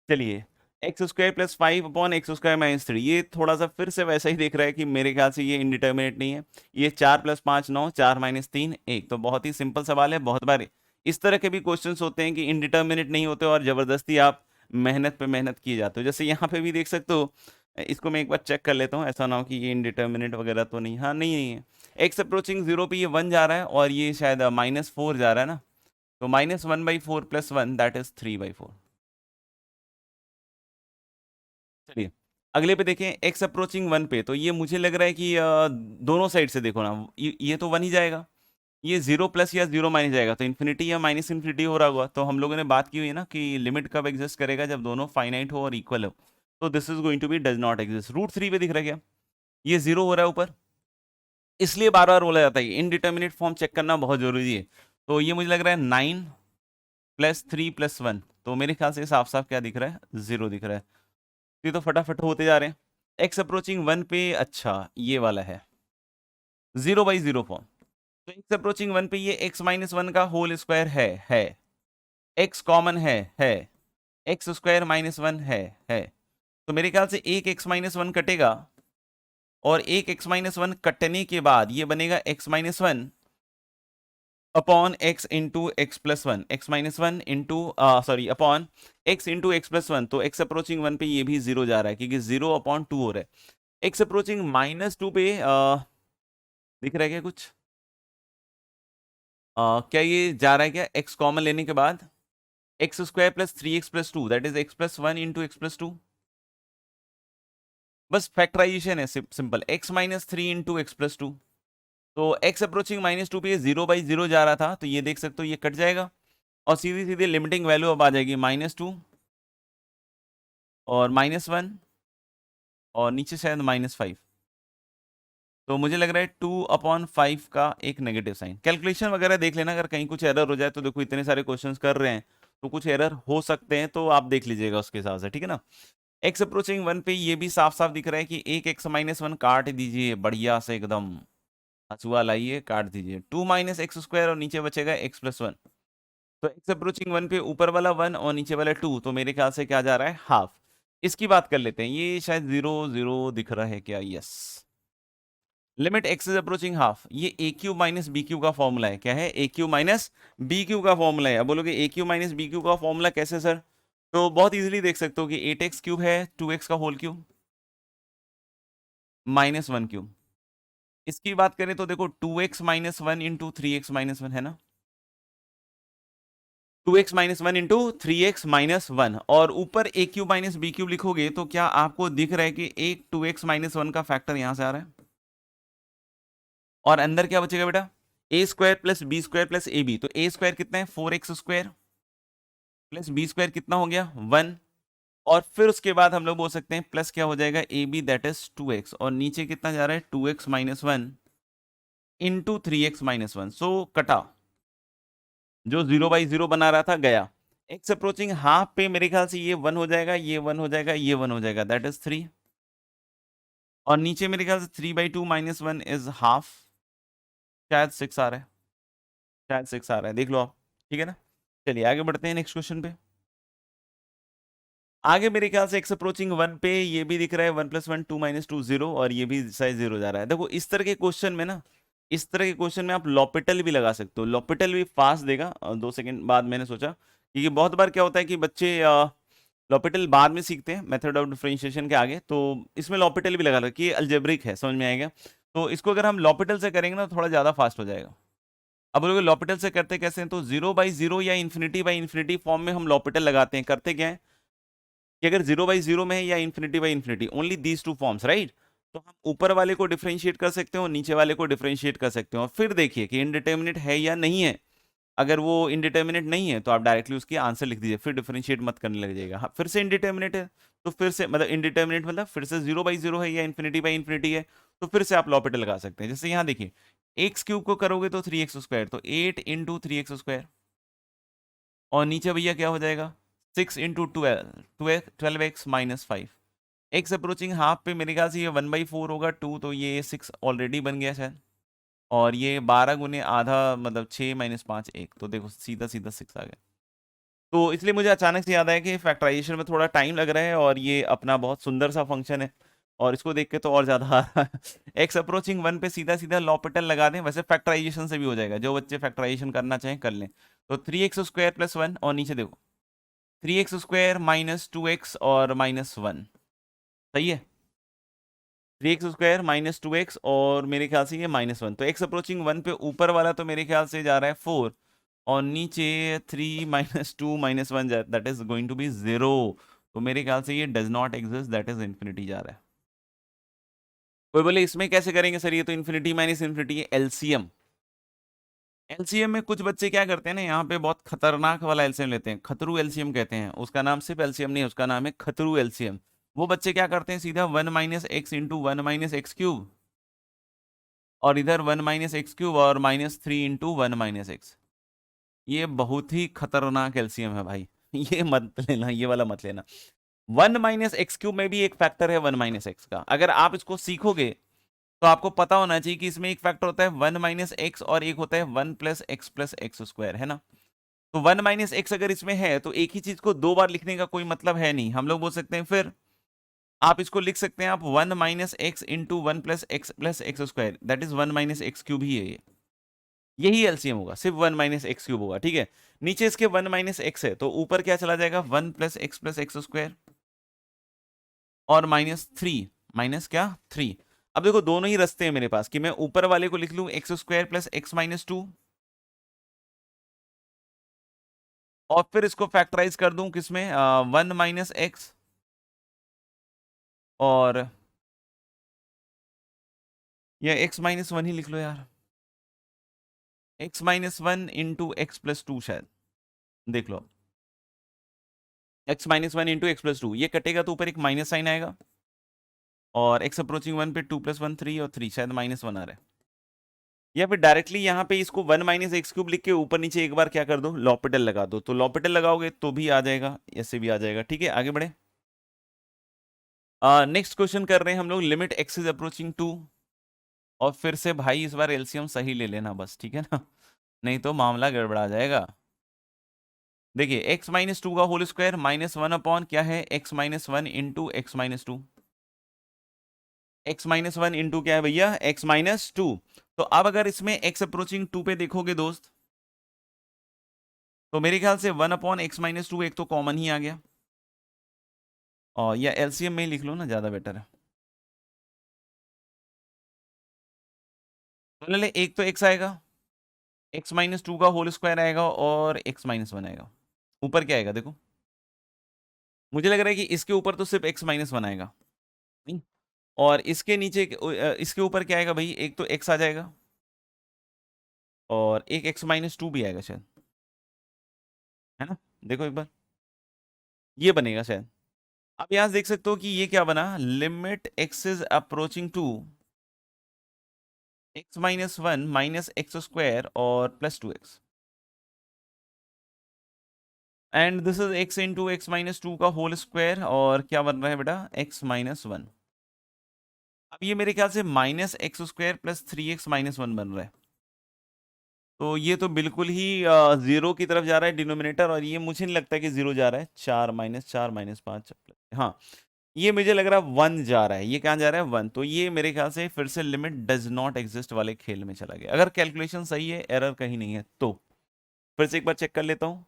चलिए x square plus five upon x square minus three, ये थोड़ा सा फिर से वैसा ही देख रहा है कि मेरे ख्याल से ये इनडिटर्मिनेट नहीं है। ये चार प्लस पाँच नौ, चार माइनस तीन एक, तो बहुत ही सिंपल सवाल है। बहुत बार इस तरह के भी क्वेश्चंस होते हैं कि इनडिटर्मिनेट नहीं होते और जबरदस्ती आप मेहनत पे मेहनत किए जाते हो, जैसे यहाँ पे भी देख सकते हो। इसको मैं एक बार चेक कर लेता हूँ, ऐसा ना हो कि ये इनडिटर्मिनेट वगैरह तो नहीं, हाँ नहीं है। एक्स अप्रोचिंग जीरो पे ये वन जा रहा है और ये शायद माइनस फोर जा रहा है ना, तो minus one by four plus one that is three by four. चलिए अगले पे देखें, एक्स अप्रोचिंग वन पे, तो ये मुझे लग रहा है कि दोनों साइड से देखो ना, ये तो वन ही जाएगा, ये जीरो प्लस या जीरो माइनस जाएगा, तो इन्फिनिटी या माइनस इन्फिनिटी हो रहा होगा। तो हम लोगों ने बात की हुई है ना कि लिमिट कब एग्जिस्ट करेगा, जब दोनों फाइनाइट हो और इक्वल हो। तो this is going to be does not exist. Root three पे दिख रहा है क्या, ये जीरो हो रहा है ऊपर, इसलिए बार बार बोला जाता है इनडिटर्मिनेट फॉर्म चेक करना बहुत जरूरी है। तो ये मुझे लग रहा है nine plus three plus one, तो मेरे ख्याल से साफ साफ क्या दिख रहा है, जीरो दिख रहा है। ये तो फटाफट होते जा रहे हैं। एक्स अप्रोचिंग वन पे, अच्छा ये वाला है जीरो बाई जीरो फॉर्म, तो एक्स अप्रोचिंग वन पे ये एक्स माइनस वन का होल स्क्वायर है, एक्स कॉमन है, एक्स स्क्वायर माइनस वन है। तो मेरे ख्याल से एक एक्स माइनस वन कटेगा, और एक एक्स माइनस वन कटने के बाद ये बनेगा x minus one upon x into x plus one, x minus one into sorry upon x into x plus one. तो एक्स अप्रोचिंग वन पे ये भी जीरो जा रहा है क्योंकि जीरो अपॉन टू हो रहा है। एक्स अप्रोचिंग माइनस टू पे दिख रहा है क्या कुछ, क्या ये जा रहा है क्या, एक्स कॉमन लेने के बाद x square plus three x plus to that is x plus one into x plus to, बस फैक्टराइजेशन है simple, x minus three into x plus two, तो x अप्रोचिंग -2 पे 0/0 जा रहा था, तो ये देख सकते हो ये कट जाएगा और सीधी सीधी लिमिटिंग वैल्यू अब आ जाएगी -2 और -1 और नीचे शायद -5। तो मुझे लग रहा है 2/5 का एक नेगेटिव साइन। कैलकुलेशन वगैरह देख लेना, अगर कहीं कुछ एरर हो जाए तो देखो इतने सारे क्वेश्चंस कर रहे हैं तो कुछ एरर हो सकते हैं, तो आप देख लीजिएगा उसके हिसाब से, ठीक है ना। x अप्रोचिंग 1 पे ये भी साफ साफ दिख रहा है कि एक x-1 काट दीजिए बढ़िया से, एकदम हंसुआ लाइए काट दीजिए। 2 - x² और नीचे बचेगा x+1। तो x अप्रोचिंग 1 पे ऊपर वाला 1 और नीचे वाला 2, तो मेरे ख्याल से क्या जा रहा है, हाफ। इसकी बात कर लेते हैं, ये शायद 0 0 दिख रहा है क्या, yes. Limit x is approaching half, ये ए क्यू माइनस बी क्यू का फॉर्मूला है। क्या है, ए क्यू माइनस बी क्यू का फॉर्मूला है। अब बोलोगे ए क्यू माइनस बी क्यू का फॉर्मूला कैसे सर, तो बहुत इजीली देख सकते हो कि 8x क्यूब है 2x का होल क्यूब -1 क्यूब। इसकी बात करें तो देखो 2x - 1 इंटू 3x - 1 है ना, 2x - 1 इंटू 3x - 1 और ऊपर ए क्यूब माइनस बी क्यूब लिखोगे तो क्या आपको दिख रहा है कि एक 2x - 1 का फैक्टर यहां से आ रहा है और अंदर क्या बचेगा बेटा, a² plus b² plus ab। तो a² कितना है 4x² प्लस b² कितना हो गया 1 और फिर उसके बाद हम लोग बोल सकते हैं प्लस क्या हो जाएगा ab दैट इज 2x और नीचे कितना जा रहा है 2x - 1 इंटू 3x - 1। सो कटा, जो 0/0 बना रहा था गया। x अप्रोचिंग हाफ पे मेरे ख्याल से ये 1 हो जाएगा, ये 1 हो जाएगा, ये 1 हो जाएगा, दैट इज 3 और नीचे मेरे ख्याल से 3/2 - 1 इज हाफ, शायद 6 आ रहा है, शायद 6 आ रहा है, देख लो आप, ठीक है ना। चलिए आगे बढ़ते हैं नेक्स्ट क्वेश्चन पे। आगे मेरे ख्याल से x अप्रोचिंग 1 पे ये भी दिख रहा है 1 + 1 2 - 2 0 और ये भी शायद 0 जा रहा है। देखो इस तरह के क्वेश्चन में ना, इस तरह के क्वेश्चन में आप लॉपिटल भी लगा सकते हो, लॉपिटल भी फास्ट देगा। 2 सेकंड बाद मैंने सोचा, क्योंकि बहुत बार क्या होता है कि बच्चे लॉपिटल बाद में सीखते हैं मेथड ऑफ डिफरेंशिएशन के आगे, तो इसमें लॉपिटल भी लगा लो कि अलजेब्रिक है, समझ में आएगा। तो इसको अगर हम लॉपिटल से करेंगे ना थोड़ा ज्यादा फास्ट हो जाएगा। अब बोलोगे लॉपिटल से करते कैसे हैं, तो 0/0 या ∞/∞ फॉर्म में हम लॉपिटल लगाते हैं। करते क्या है कि अगर 0/0 में है या ∞/∞, only these two forms, right, तो हम ऊपर वाले को डिफरेंशिएट कर सकते हो, नीचे वाले को डिफरेंशिएट कर सकते हो, फिर देखिए कि इनडिटर्मिनेट है या नहीं है। अगर वो इनडिटर्मिनेट नहीं है तो आप डायरेक्टली उसकी आंसर लिख दीजिए, फिर डिफरेंशिएट मत करने लग जाएगा। हाँ, फिर से इनडिटर्मिनेट है तो फिर से, मतलब इनडिटर्मिनेट मतलब फिर से 0/0 है या ∞/∞ है, तो फिर से आप लॉपिटल लगा सकते हैं। जैसे यहाँ देखिए x³ को करोगे तो 3x², तो 8 इंटू 3x² और नीचे भैया क्या हो जाएगा 6 into 12x - 5। X approaching half पे मेरे ख्याल से ये 1/4 होगा 2, तो ये 6 ऑलरेडी बन गया शायद, और ये 12 गुने आधा मतलब 6 - 5 1, तो देखो सीधा सीधा 6 आ गया। तो इसलिए मुझे अचानक से याद आया कि फैक्टराइजेशन में थोड़ा टाइम लग रहा है और ये अपना बहुत सुंदर सा फंक्शन है और इसको देख के तो और ज्यादा आ रहा है। एक्स अप्रोचिंग 1 पे सीधा सीधा लॉपिटल लगा दें, वैसे फैक्टराइजेशन से भी हो जाएगा, जो बच्चे फैक्टराइजेशन करना चाहें कर लें। तो 3x² + 1 और नीचे देखो 3x² - 2x और -1, सही है। 3x² - 2x और मेरे ख्याल से ये -1, तो x अप्रोचिंग 1 पे ऊपर वाला तो मेरे ख्याल से जा रहा है 4 और नीचे 3 - 2 - 1 that is going to be 0, तो मेरे ख्याल से ये does not exist, that is infinity जा रहा है। कोई बोले इसमें कैसे करेंगे सर, ये तो इन्फिनिटी माइनस इन्फिनिटी है, एलसीएम। एलसीएम में कुछ बच्चे क्या करते हैं ना, यहाँ पे बहुत खतरनाक वाला एलसीएम लेते हैं, खतरू एलसीएम कहते हैं उसका, नाम सिर्फ एलसीएम नहीं, उसका नाम है खतरू एलसीएम। वो बच्चे क्या करते हैं सीधा 1 - x इंटू 1 - x³ और इधर 1 - x³ और -3 इंटू 1 - x। ये बहुत ही खतरनाक एलसीएम है भाई। ये मत लेना, ये वाला मत लेना। 1 - x³ में भी एक फैक्टर है 1 - x का, अगर आप इसको सीखोगे तो आपको पता होना चाहिए कि इसमें एक फैक्टर होता है 1 - x और एक होता है 1 + x + x², है ना। तो 1 - x अगर इसमें है तो एक ही चीज को दो बार लिखने का कोई मतलब है नहीं, हम लोग बोल सकते हैं फिर आप इसको लिख सकते हैं आप 1 - x into 1 + x + x², that is 1 - x³ ही है ये, यही एलसीएम होगा, सिर्फ 1 - x³ होगा, ठीक है। नीचे इसके 1 - x है तो ऊपर क्या चला जाएगा 1 + x + x² और -3 माइनस क्या 3। अब देखो दोनों ही रास्ते हैं मेरे पास कि मैं ऊपर वाले को लिख लूं x² + x - 2 और फिर इसको फैक्टराइज कर दूं किसमें 1 - x और या x - 1 ही लिख लो यार, x minus one into x plus to, शायद देख लो, x minus one into x plus to, ये कटेगा तो ऊपर एक माइनस साइन आएगा, और x अप्रोचिंग वन पे टू प्लस वन थ्री, और थ्री शायद माइनस वन आ रहा है, या फिर डायरेक्टली यहाँ पे इसको वन माइनस एक्स क्यूब लिख के ऊपर नीचे एक बार क्या कर दो, लॉपिटल लगा दो, तो लॉपिटल लगाओगे तो भी आ जाएगा, ऐसे भी आ जाएगा। ठीक है, आगे बढ़े। नेक्स्ट क्वेश्चन कर रहे हैं हम लोग, limit x is approaching two, और फिर से भाई इस बार एलसीएम सही ले लेना बस, ठीक है ना, नहीं तो मामला गड़बड़ा जाएगा। देखिए एक्स माइनस टू का whole square minus one upon क्या है, x minus one into x minus two, x minus one into क्या है भैया, एक्स माइनस टू। तो अब अगर इसमें एक्स अप्रोचिंग टू पे देखोगे दोस्त, तो मेरे ख्याल से one upon x minus to एक तो कॉमन ही आ गया, और या एलसीएम में ही लिख लो ना, ज्यादा बेटर है। तो ले एक तो एक्स आएगा, एक्स माइनस टू का होल स्क्वायर आएगा, और एक्स माइनस वन आएगा, ऊपर क्या आएगा देखो, मुझे लग रहा है कि इसके ऊपर तो सिर्फ एक्स माइनस वन आएगा, नहीं, और इसके नीचे इसके ऊपर क्या आएगा भाई, एक तो एक्स आ जाएगा, और एक एक्स माइनस टू भी आएगा शायद, है ना, देखो एक बार, ये बनेगा शायद। अब यहां से देख सकते हो कि ये क्या बना, limit x is approaching two x minus one minus x square और plus two x, and this is x into x minus two का होल स्क्वायर, और क्या बन रहा है बेटा, एक्स माइनस वन। अब ये मेरे ख्याल से minus x square plus three x minus one बन रहा है, तो ये तो बिल्कुल ही जीरो की तरफ जा रहा है डिनोमिनेटर, और ये मुझे नहीं लगता कि जीरो जा रहा है, चार माइनस पाँच, हाँ ये मुझे लग रहा है वन जा रहा है, ये कहाँ जा रहा है, वन, तो ये मेरे ख्याल से फिर से लिमिट डज नॉट एग्जिस्ट वाले खेल में चला गया, अगर कैलकुलेशन सही है, एरर कहीं नहीं है तो। फिर से एक बार चेक कर लेता हूँ,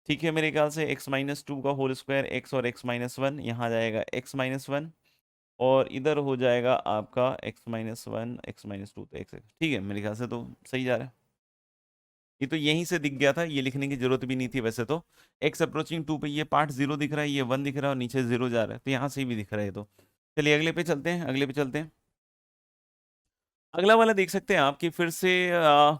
ठीक है, मेरे ख्याल से एक्स माइनस टू का होल स्क्वायर एक्स और एक्स माइनस वन, यहाँ जाएगा एक्स माइनस वन, और इधर हो जाएगा आपका x minus one x minus to, तो एक्स, ठीक है मेरे ख्याल से तो सही जा रहा है, ये तो यहीं से दिख गया था, ये लिखने की जरूरत भी नहीं थी वैसे तो। एक्स अप्रोचिंग टू पे ये पार्ट जीरो दिख रहा है, ये वन दिख रहा है, और नीचे जीरो जा रहा है, तो यहाँ से भी दिख रहा है, तो चलिए अगले पे चलते हैं, अगले पे चलते हैं। अगला वाला देख सकते हैं आप कि फिर से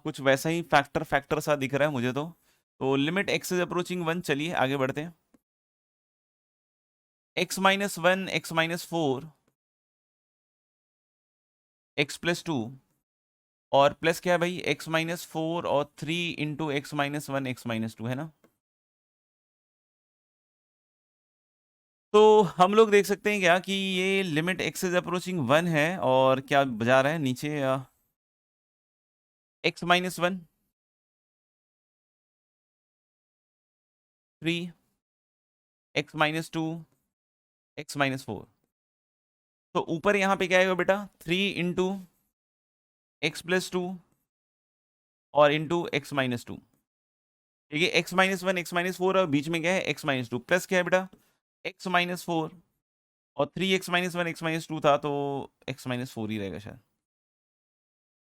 कुछ वैसा ही फैक्टर फैक्टर सा दिख रहा है मुझे तो limit x is approaching one, चलिए आगे बढ़ते हैं। X minus one x minus four x plus to, और प्लस क्या है भाई, एक्स माइनस फोर और three into x minus one x minus to, है ना। तो हम लोग देख सकते हैं क्या कि ये limit x is approaching one है, और क्या बजा रहा है नीचे, x minus one three x minus two x minus four, तो ऊपर यहाँ पे क्या आएगा बेटा, three into x plus to और इंटू एक्स माइनस टू, ठीक है, x minus one x minus four, और बीच में क्या है एक्स माइनस टू, प्लस क्या है बेटा, एक्स माइनस फोर, और three x minus one x minus to था, तो एक्स माइनस फोर ही रहेगा शायद,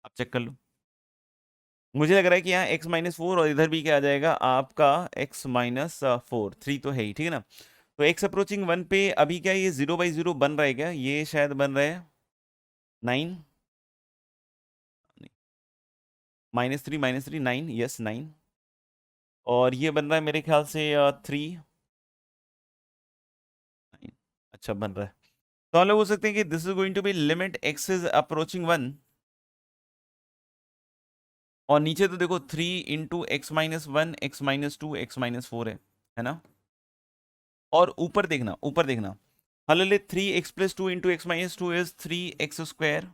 आप चेक कर लो। मुझे लग रहा है कि यहाँ एक्स माइनस फोर, और इधर भी क्या आ जाएगा आपका एक्स माइनस फोर, थ्री तो है ही, ठीक है ना। तो एक्स अप्रोचिंग वन पे अभी क्या ये जीरो बाई जीरो बन रहा है क्या, ये शायद बन रहा है nine, minus three nine, yes nine, और ये बन रहा है मेरे ख्याल से थ्री, अच्छा बन रहा है। तो हम लोग बोल सकते हैं कि this is going to be limit x is approaching one, और नीचे तो देखो three into x minus one x minus two x minus four है ना, और ऊपर देखना, हलो ले three x plus two into x minus two is three x square,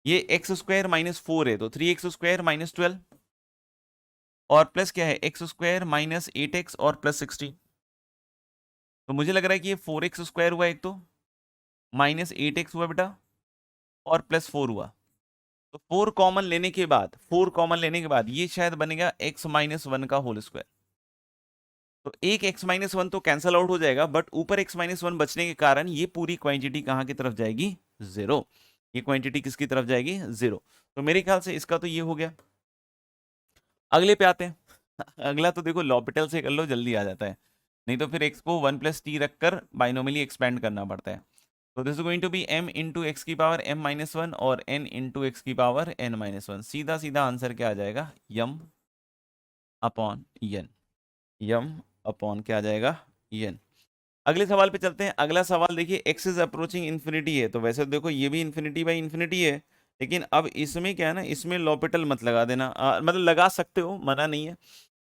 ये एक्स स्क्वायर माइनस फोर है, तो three x square minus twelve, और प्लस क्या है x square minus eight x और प्लस सिक्सटी, तो मुझे लग रहा है कि ये फोर एक्स स्क्वायर हुआ एक तो, माइनस एट एक्स हुआ बेटा, और प्लस फोर हुआ, तो फोर कॉमन लेने के बाद ये शायद बनेगा एक्स माइनस वन का होल स्क्वायर, तो एक एक्स माइनस वन तो कैंसल आउट हो जाएगा, बट ऊपर एक्स माइनस वन बचने के कारण ये पूरी क्वांटिटी कहाँ की तरफ जाएगी, जीरो, ये क्वांटिटी किसकी तरफ जाएगी, जीरो, तो मेरे ख्याल से इसका तो ये हो गया। अगले पे आते हैं अगला तो देखो लॉपिटल से कर लो, जल्दी आ जाता है, नहीं तो फिर एक्स को वन प्लस टी रखकर बाइनोमियली एक्सपेंड करना पड़ता है। तो this is going to be m into x की पावर m माइनस वन और n इंटू एक्स की पावर n माइनस वन। सीधा सीधा आंसर क्या आ जाएगा, m upon n, m upon क्या आ जाएगा, n। अगले सवाल पे चलते हैं। अगला सवाल देखिए, x इज अप्रोचिंग इन्फिनिटी है, तो वैसे तो देखो ये भी इन्फिनिटी बाई इन्फिनिटी है, लेकिन अब इसमें क्या है ना, इसमें लॉपिटल मत लगा देना, मतलब लगा सकते हो, मना नहीं है,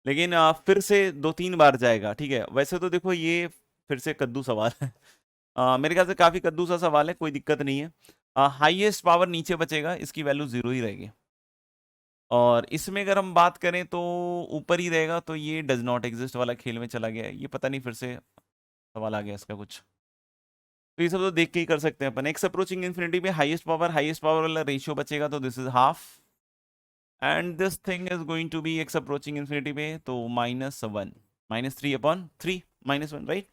लेकिन फिर से 2-3 बार जाएगा, ठीक है। वैसे तो देखो ये फिर से कद्दू सवाल है, मेरे ख्याल से काफी कद्दू सा सवाल है, कोई दिक्कत नहीं है। हाईएस्ट पावर नीचे बचेगा, इसकी वैल्यू 0 ही रहेगी, और इसमें अगर हम बात करें तो ऊपर ही रहेगा, तो ये डज नॉट एग्जिस्ट वाला खेल में चला गया है। ये पता नहीं फिर से सवाल आ गया इसका कुछ, तो ये सब तो देख के ही कर सकते हैं अपन। एक्स अप्रोचिंग इन्फिनिटी पे हाईएस्ट पावर वाला रेशियो बचेगा, तो this is half, and this thing is going to be x approaching infinity पे तो -1, -3/3 -1, राइट।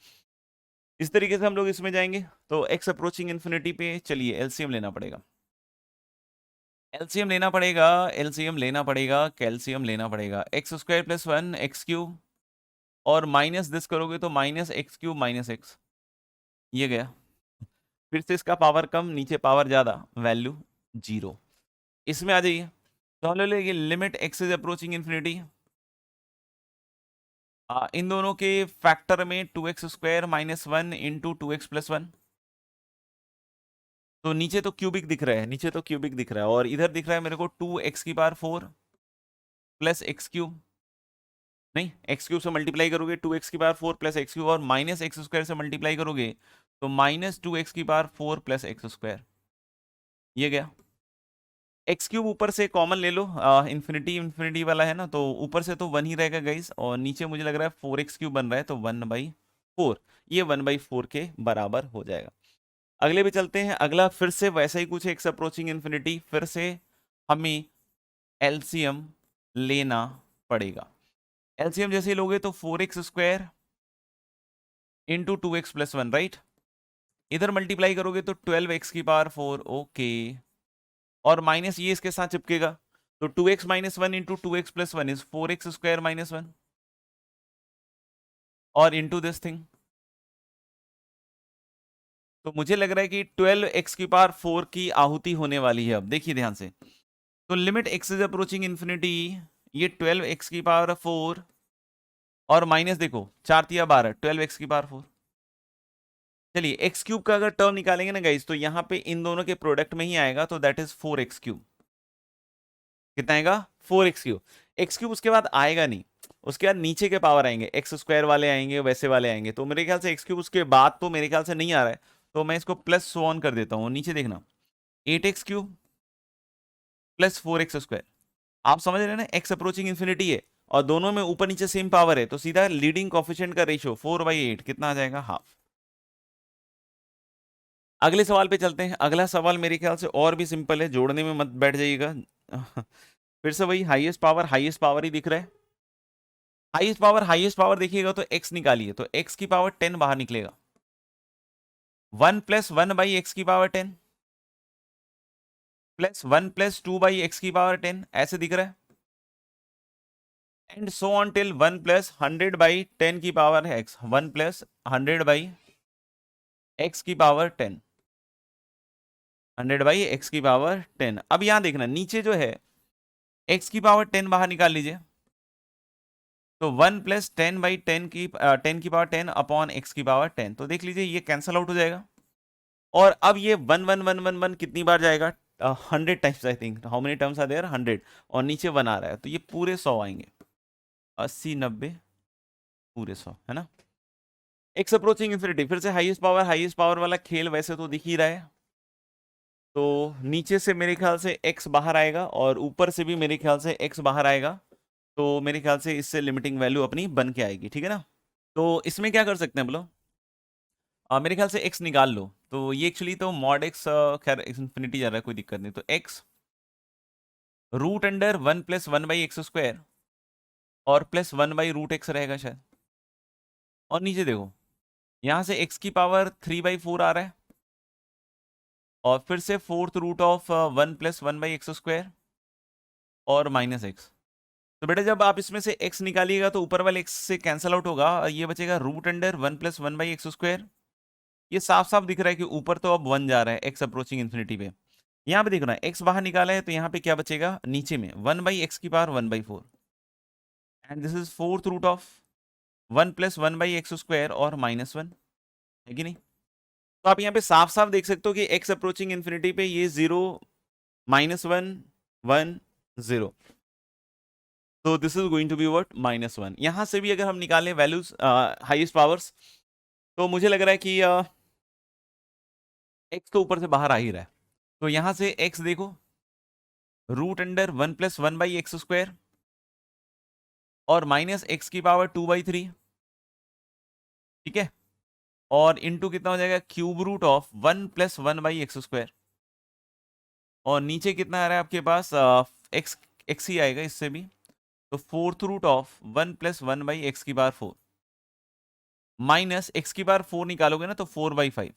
इस तरीके से हम लोग इसमें जाएंगे, तो एक्स अप्रोचिंग इन्फिनिटी पे चलिए एलसीएम लेना पड़ेगा, एलसीएम लेना पड़ेगा, एलसीएम लेना पड़ेगा, कैल्शियम लेना पड़ेगा। X square plus 1 x cube, और माइनस दिस करोगे तो minus x cube minus x, ये गया। फिर से इसका पावर कम, नीचे पावर ज्यादा, वैल्यू 0। इसमें आ जाइए, तो हम लोग लेंगे limit x is approaching infinity, इन दोनों के फैक्टर में 2x square minus 1 into 2x plus 1, तो नीचे तो क्यूबिक दिख रहा है, नीचे तो क्यूबिक दिख रहा है, और इधर दिख रहा है मेरे को 2x की पावर 4 प्लस एक्स क्यूब, नहीं एक्स क्यूब से मल्टीप्लाई करोगे 2x की पावर 4 प्लस एक्स क्यूब, और माइनस एक्स स्क्वायर से मल्टीप्लाई करोगे तो -2x की पावर 4 प्लस एक्स स्क्वायर, ये गया। एक्स क्यूब ऊपर से कॉमन ले लो, इन्फिनिटी इन्फिनिटी वाला है ना, तो ऊपर से तो 1 ही रहेगा गाइस, और नीचे मुझे लग रहा है 4x क्यूब बन रहा है, तो 1/4, ये 1/4 के बराबर हो जाएगा। अगले पे चलते हैं। अगला फिर से वैसा ही कुछ, एक्स अप्रोचिंग इन्फिनिटी, फिर से हमें एलसीएम लेना पड़ेगा। एलसीएम जैसे लोगे तो 4x square into 2x plus 1, right. इधर मल्टीप्लाई करोगे तो 12x की पावर 4, ओके, और माइनस ये इसके साथ चिपकेगा, तो 2x minus 1 into 2x plus 1 is 4x square minus 1, और इंटू दिस थिंग, तो मुझे लग रहा है कि 12x की पावर 4 की आहुति होने वाली है। अब देखिए ध्यान से, तो limit x is approaching infinity, ये 12x की पावर 4, और माइनस देखो 4×3=12, 12x की पावर 4। चलिए एक्स क्यूब का अगर टर्म निकालेंगे ना गाइस, तो यहाँ पे इन दोनों के प्रोडक्ट में ही आएगा, तो दैट इज 4x क्यूब। कितना आएगा, 4x क्यूब। एक्स क्यूब उसके बाद आएगा नहीं, उसके बाद नीचे के पावर आएंगे, एक्स स्क्वायर वाले आएंगे, वैसे वाले आएंगे, तो मेरे ख्याल से एक्स क्यूब उसके बाद तो मेरे ख्याल से नहीं आ रहा है, तो मैं इसको प्लस सो ऑन कर देता हूँ। नीचे देखना 8x cube plus 4x square, आप समझ रहे हैं ना, एक्स अप्रोचिंग इन्फिनिटी है और दोनों में ऊपर नीचे सेम पावर है, तो सीधा लीडिंग कोफिशिएंट का रेशियो 4/8 कितना आ जाएगा, हाफ। अगले सवाल पे चलते हैं। अगला सवाल मेरे ख्याल से और भी सिंपल है, जोड़ने में मत बैठ जाइएगा। फिर से वही हाईएस्ट पावर ही दिख रहा है। हाईएस्ट पावर देखिएगा तो x निकालिए, तो x की पावर 10 बाहर निकलेगा, 1 प्लस 1/x की पावर 10 प्लस 1 प्लस 2/x की पावर 10, ऐसे दिख रहा है, and so on till 1 plus 100/10 की पावर है x, 1 प्लस 100/x की पावर 10, 100/x की पावर 10। अब यहां देखना नीचे जो है x की पावर 10 बाहर निकाल लीजिए, तो 1 प्लस 10/10 की 10 की पावर 10 अपॉन x की पावर 10, तो देख लीजिए ये कैंसल आउट हो जाएगा, और अब ये 1 1 1 1 1 कितनी बार जाएगा, 100 times, I think how many terms are there, 100, और नीचे 1 आ रहा है, तो ये पूरे 100 आएंगे, 80 90 पूरे 100, है ना। एक्स अप्रोचिंग इन्फिनिटी, फिर से हाईएस्ट पावर वाला खेल वैसे तो दिख ही रहा है, तो नीचे से मेरे ख्याल से x बाहर आएगा, और ऊपर से भी मेरे ख्याल से x बाहर आएगा, तो मेरे ख्याल से इससे लिमिटिंग वैल्यू अपनी बन के आएगी, ठीक है ना। तो इसमें क्या कर सकते हैं बोलो, मेरे ख्याल से x निकाल लो, तो ये एक्चुअली तो मॉड x, खैर इन्फिनिटी जा रहा है, कोई दिक्कत नहीं, तो x root under 1 plus 1/x square और प्लस 1/√x रहेगा शायद, और नीचे देखो यहां से x की पावर 3/4 आ रहा है, और फिर से fourth root of 1 plus 1/x square और माइनस x, तो बेटा जब आप इसमें से x निकालिएगा तो ऊपर वाले x से कैंसल आउट होगा, और ये बचेगा root under 1 plus 1/x square ये साफ साफ दिख रहा है कि ऊपर तो अब 1 जा रहा है एक्स अप्रोचिंग इन्फिनिटी पे। यहाँ पे देखो ना एक्स बाहर निकाला है तो यहाँ पे क्या बचेगा नीचे में 1/x⁴ and this is fourth root of 1 + 1/x² और -1 है कि नहीं। तो आप यहाँ पे साफ साफ देख सकते हो कि एक्स अप्रोचिंग इन्फिनिटी पे ये 0 -1 1 0, तो this is going to be what -1। यहां से भी अगर हम निकालें वैल्यूज हाईएस्ट पावर्स तो मुझे लग रहा है कि एक्स तो ऊपर से बाहर आ ही रहा है, तो यहां से एक्स देखो √1 + 1/x² और -x⁴ ठीक है, और इंटू कितना हो जाएगा √1 + 1/x², और नीचे कितना आ रहा है आपके पास एक्स एक्स ही आएगा इससे भी, तो √1 + 1/x⁴ माइनस x⁴ निकालोगे ना तो 4/5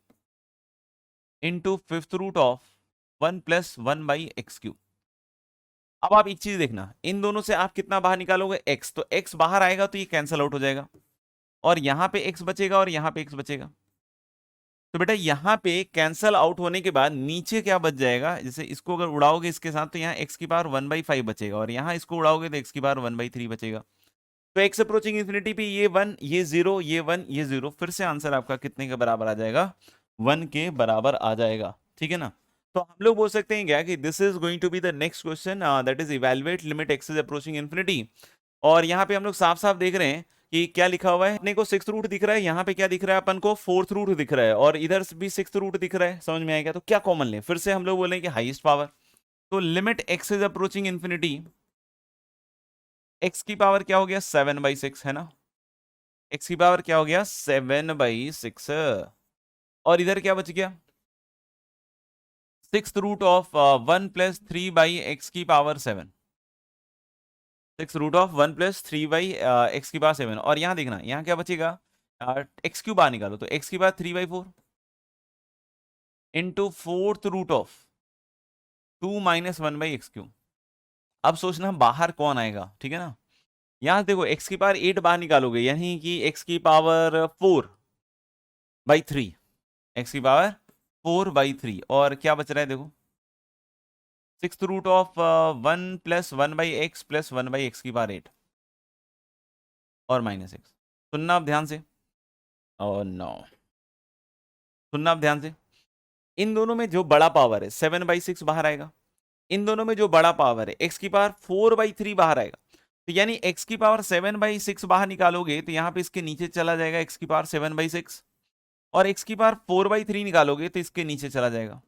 इंटू √1 + 1/x³। अब आप एक चीज देखना, इन दोनों से आप कितना बाहर निकालोगे x, तो x बाहर आएगा तो ये कैंसिल आउट हो जाएगा, और यहां पे x बचेगा और यहां पे x बचेगा। तो बेटा यहां पे कैंसिल आउट होने के बाद नीचे क्या बच जाएगा, जैसे इसको अगर उड़ाओगे इसके साथ तो यहाँ x⁴ 1/5 बचेगा, और यहाँ इसको उड़ाओगे तो x⁴ 1/3 बचेगा। तो x अप्रोचिंग इन्फिनिटी पे ये 1 ये 0 ये 1 ये 0, फिर से आंसर आपका कितने के बराबर आ जाएगा 1 के बराबर आ जाएगा, ठीक है ना। तो हम लोग बोल सकते हैं क्या कि this is going to be the next question, that is evaluate limit x is approaching infinity. और यहाँ पे हम लोग साफ साफ देख रहे हैं कि क्या लिखा हुआ है, अपने को 6th रूट दिख रहा है, यहाँ पे क्या दिख रहा है अपन को 4th रूट दिख रहा है, और इधर भी 6th रूट दिख रहा है, समझ में आएगा। तो क्या कॉमन लें, फिर से हम लोग बोलें कि हाईएस्ट पावर, तो limit x is approaching infinity, x की पावर क्या हो गया 7/6 है ना, x की पावर क्या हो गया 7/6, और इधर क्या बच गया 6th root of 1 + 3/x⁴ 6 root of 1 + 3/x⁴, और यहाँ देखना यहाँ क्या बचेगा x³ बाहर निकालो तो x³ 3/4 into 4th root of 2 - 1/x³। अब सोचना बाहर कौन आएगा, ठीक है ना। यहाँ देखो x⁴ 8 बाहर निकालोगे यानी कि x⁴ 4/3, x⁴ 4/3, और क्या बच रहा है देखो 6th root of 1 + 1/x + 1/x⁴ 8 और -x। सुनना आप ध्यान से, और नो सुनना आप ध्यान से, इन दोनों में जो बड़ा पावर है 7/6 बाहर आएगा, इन दोनों में जो बड़ा पावर है x⁴ 4/3 बाहर आएगा, तो यानी x⁴ 7/6 बाहर निकालोगे तो यहाँ पे इसके नीचे चला जाएगा x⁴ 7/6, और x⁴ 4/3 निकालोगे तो इसके नीचे चला जाएगा।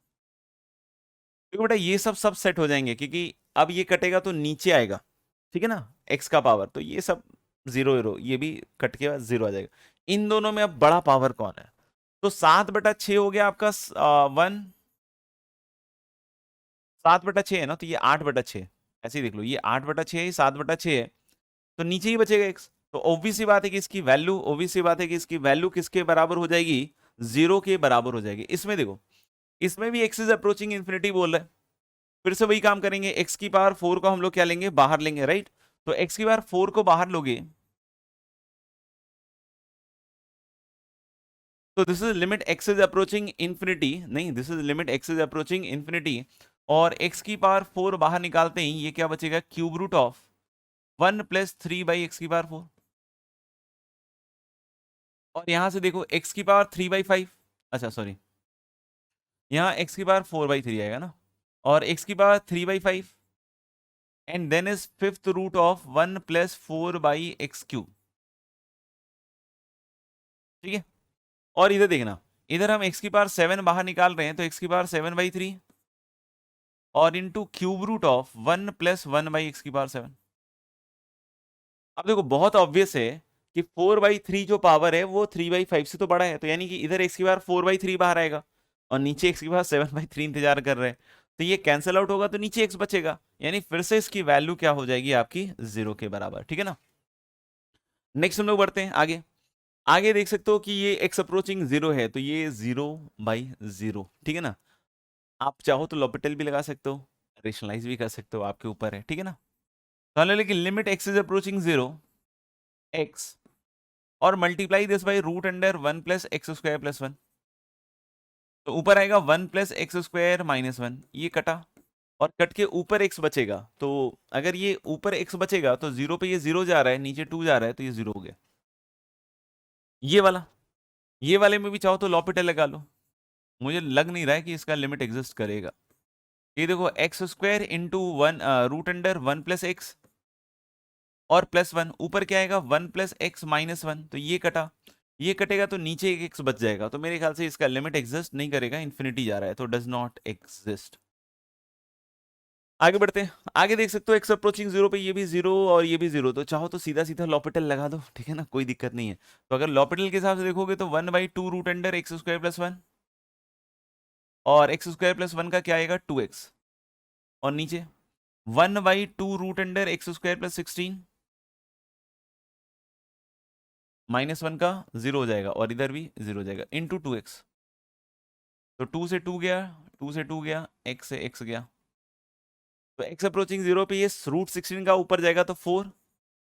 देखो बेटा ये सब सेट हो जाएंगे क्योंकि अब ये कटेगा तो नीचे आएगा, ठीक है ना, x का पावर, तो ये सब 0 0 ये भी कट के बाद 0 आ जाएगा। इन दोनों में अब बड़ा पावर कौन है, तो 7/6 हो गया आपका 1, 7/6 है ना, तो ये 8/6, ऐसे ही देख लो ये 8/6 है 7/6 है, तो नीचे ही बचेगा x। तो ऑब्वियस सी बात है कि इसकी वैल्यू, ऑब्वियस सी बात है कि इसकी वैल्यू किसके बराबर हो जाएगी 0 के बराबर हो जाएगी। इसमें देखो इसमें भी x इज अप्रोचिंग इन्फिनिटी बोल रहा है, फिर से वही काम करेंगे, x⁴ 4 को हम लोग क्या लेंगे बाहर लेंगे, राइट। तो x⁴ 4 को बाहर लोगे तो this is limit x is approaching infinity, नहीं this is limit x is approaching infinity, और x⁴ 4 बाहर निकालते ही ये क्या बचेगा ³ 1 + 3/x⁴, और यहां से देखो x⁴ 3/5, अच्छा सॉरी यहाँ x⁴ 4/3 आएगा ना, और x⁴ 3/5 and then is 5th root of 1 + 4/x³, ठीक है। और इधर देखना, इधर हम x⁴ 7 बाहर निकाल रहे हैं तो x⁴ 7/3 और इंटू ³ ऑफ 1 + 1/x⁴ 7। अब देखो बहुत ऑब्वियस है कि 4/3 जो पावर है वो 3/5 से तो बड़ा है, तो यानी कि इधर x⁴ 4/3 बाहर आएगा और नीचे x⁴ 7/3 इंतजार कर रहे हैं, तो ये कैंसिल आउट होगा तो नीचे x बचेगा, यानी फिर से इसकी वैल्यू क्या हो जाएगी आपकी 0 के बराबर, ठीक है ना। नेक्स्ट हम लोग बढ़ते हैं आगे। आगे देख सकते हो कि ये x अप्रोचिंग 0 है तो ये 0/0, ठीक है ना। आप चाहो तो लॉपिटल भी लगा सकते हो, रेशनलाइज भी कर सकते हो, आपके ऊपर है, ठीक है ना। तो लेकिन limit x is approaching 0 x और मल्टीप्लाई दिस बाई √1 + x² + 1, तो ऊपर आएगा 1 प्लस एक्स स्क्वायर माइनस 1, ये कटा और कट के ऊपर x बचेगा। तो अगर ये ऊपर x बचेगा तो 0 पे ये 0 जा रहा है, नीचे 2 जा रहा है, तो ये 0 हो गया। ये वाला, ये वाले में भी चाहो तो लॉपिटल लगा लो, मुझे लग नहीं रहा है कि इसका लिमिट एग्जिस्ट करेगा। ये देखो x square into one root under 1 plus x और प्लस 1, ऊपर क्या आएगा 1 प्लस एक्स माइनस 1, तो ये कटा, ये कटेगा तो नीचे एक एक्स बच जाएगा। तो मेरे ख्याल से इसका लिमिट एग्जिस्ट नहीं करेगा, इन्फिनिटी जा रहा है, तो डज नॉट एग्जिस्ट। आगे बढ़ते हैं, आगे देख सकते हो एक्स अप्रोचिंग 0 पे ये भी 0 और ये भी 0, तो चाहो तो सीधा सीधा लॉपिटल लगा दो, ठीक है ना, कोई दिक्कत नहीं है। तो अगर लॉपिटल के हिसाब से देखोगे तो 1/2 root under x square plus 1 और एक्स स्क्वायर प्लस 1 का क्या आएगा 2x, और नीचे 1/2 root under x square plus 16 -1 का 0 हो जाएगा और इधर भी 0 हो जाएगा इंटू 2x। तो 2 से 2 गया, 2 से 2 गया, x से x गया, तो x अप्रोचिंग 0 पे ये रूट 16 का ऊपर जाएगा तो 4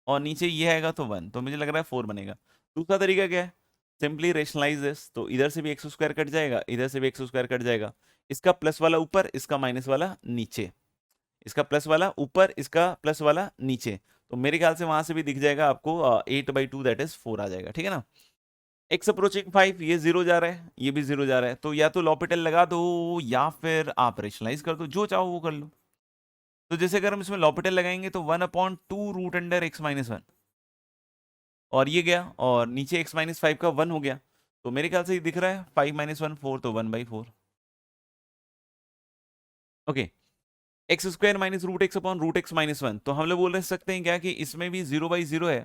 और नीचे ये आएगा तो 1, तो मुझे लग रहा है 4 बनेगा। दूसरा तरीका क्या है, सिंपली रेशनलाइज दिस, तो इधर से भी एक्स स्क्वायर कट जाएगा, इधर से भी एक्स स्क्वायर कट जाएगा, इसका प्लस वाला ऊपर, इसका माइनस वाला नीचे, इसका प्लस वाला ऊपर, इसका प्लस वाला नीचे, तो मेरे ख्याल से वहां से भी दिख जाएगा आपको 8/2 दैट इज 4 आ जाएगा, ठीक है ना। एक्स अप्रोचिंग 5, ये 0 जा रहा है, ये भी 0 जा रहा है, तो या तो लॉपिटल लगा दो या फिर आप रेशनलाइज कर दो, जो चाहो वो कर लो। तो जैसे अगर हम इसमें लॉपिटल लगाएंगे तो 1/2 रूट अंडर एक्स माइनस 1 और ये गया, और नीचे x माइनस 5 का 1 हो गया, तो मेरे ख्याल से ये दिख रहा है 5 - 1 4, तो 1/4। Okay, x square minus root x upon root x minus 1, तो हम लोग बोल सकते हैं क्या कि इसमें भी 0/0 है,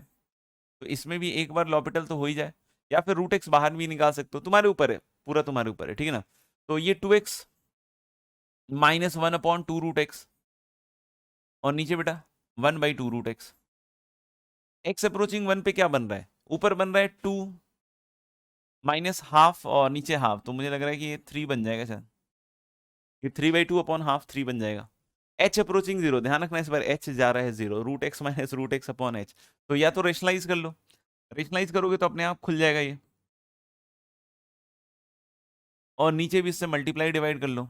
तो इसमें भी एक बार लॉपिटल तो हो ही जाए, या फिर रूट एक्स बाहर भी निकाल सकते हो, तुम्हारे ऊपर है, पूरा तुम्हारे ऊपर है, ठीक है ना। तो ये 2x -1/2 रूट एक्स और नीचे बेटा 1/2 रूट एक्स। एक्स अप्रोचिंग 1 पे क्या बन रहा है, ऊपर बन रहा है 2 माइनस हाफ और नीचे हाफ, तो मुझे लग रहा है कि ये 3 बन जाएगा शायद, ये 3/2 अपॉन हाफ 3 बन जाएगा। एच अप्रोचिंग 0, ध्यान रखना इस बार एच जा रहा है 0, root x minus root x upon h, तो या तो रेशनलाइज कर लो, रेशनलाइज करोगे तो अपने आप खुल जाएगा ये, और नीचे भी इससे मल्टीप्लाई डिवाइड कर लो,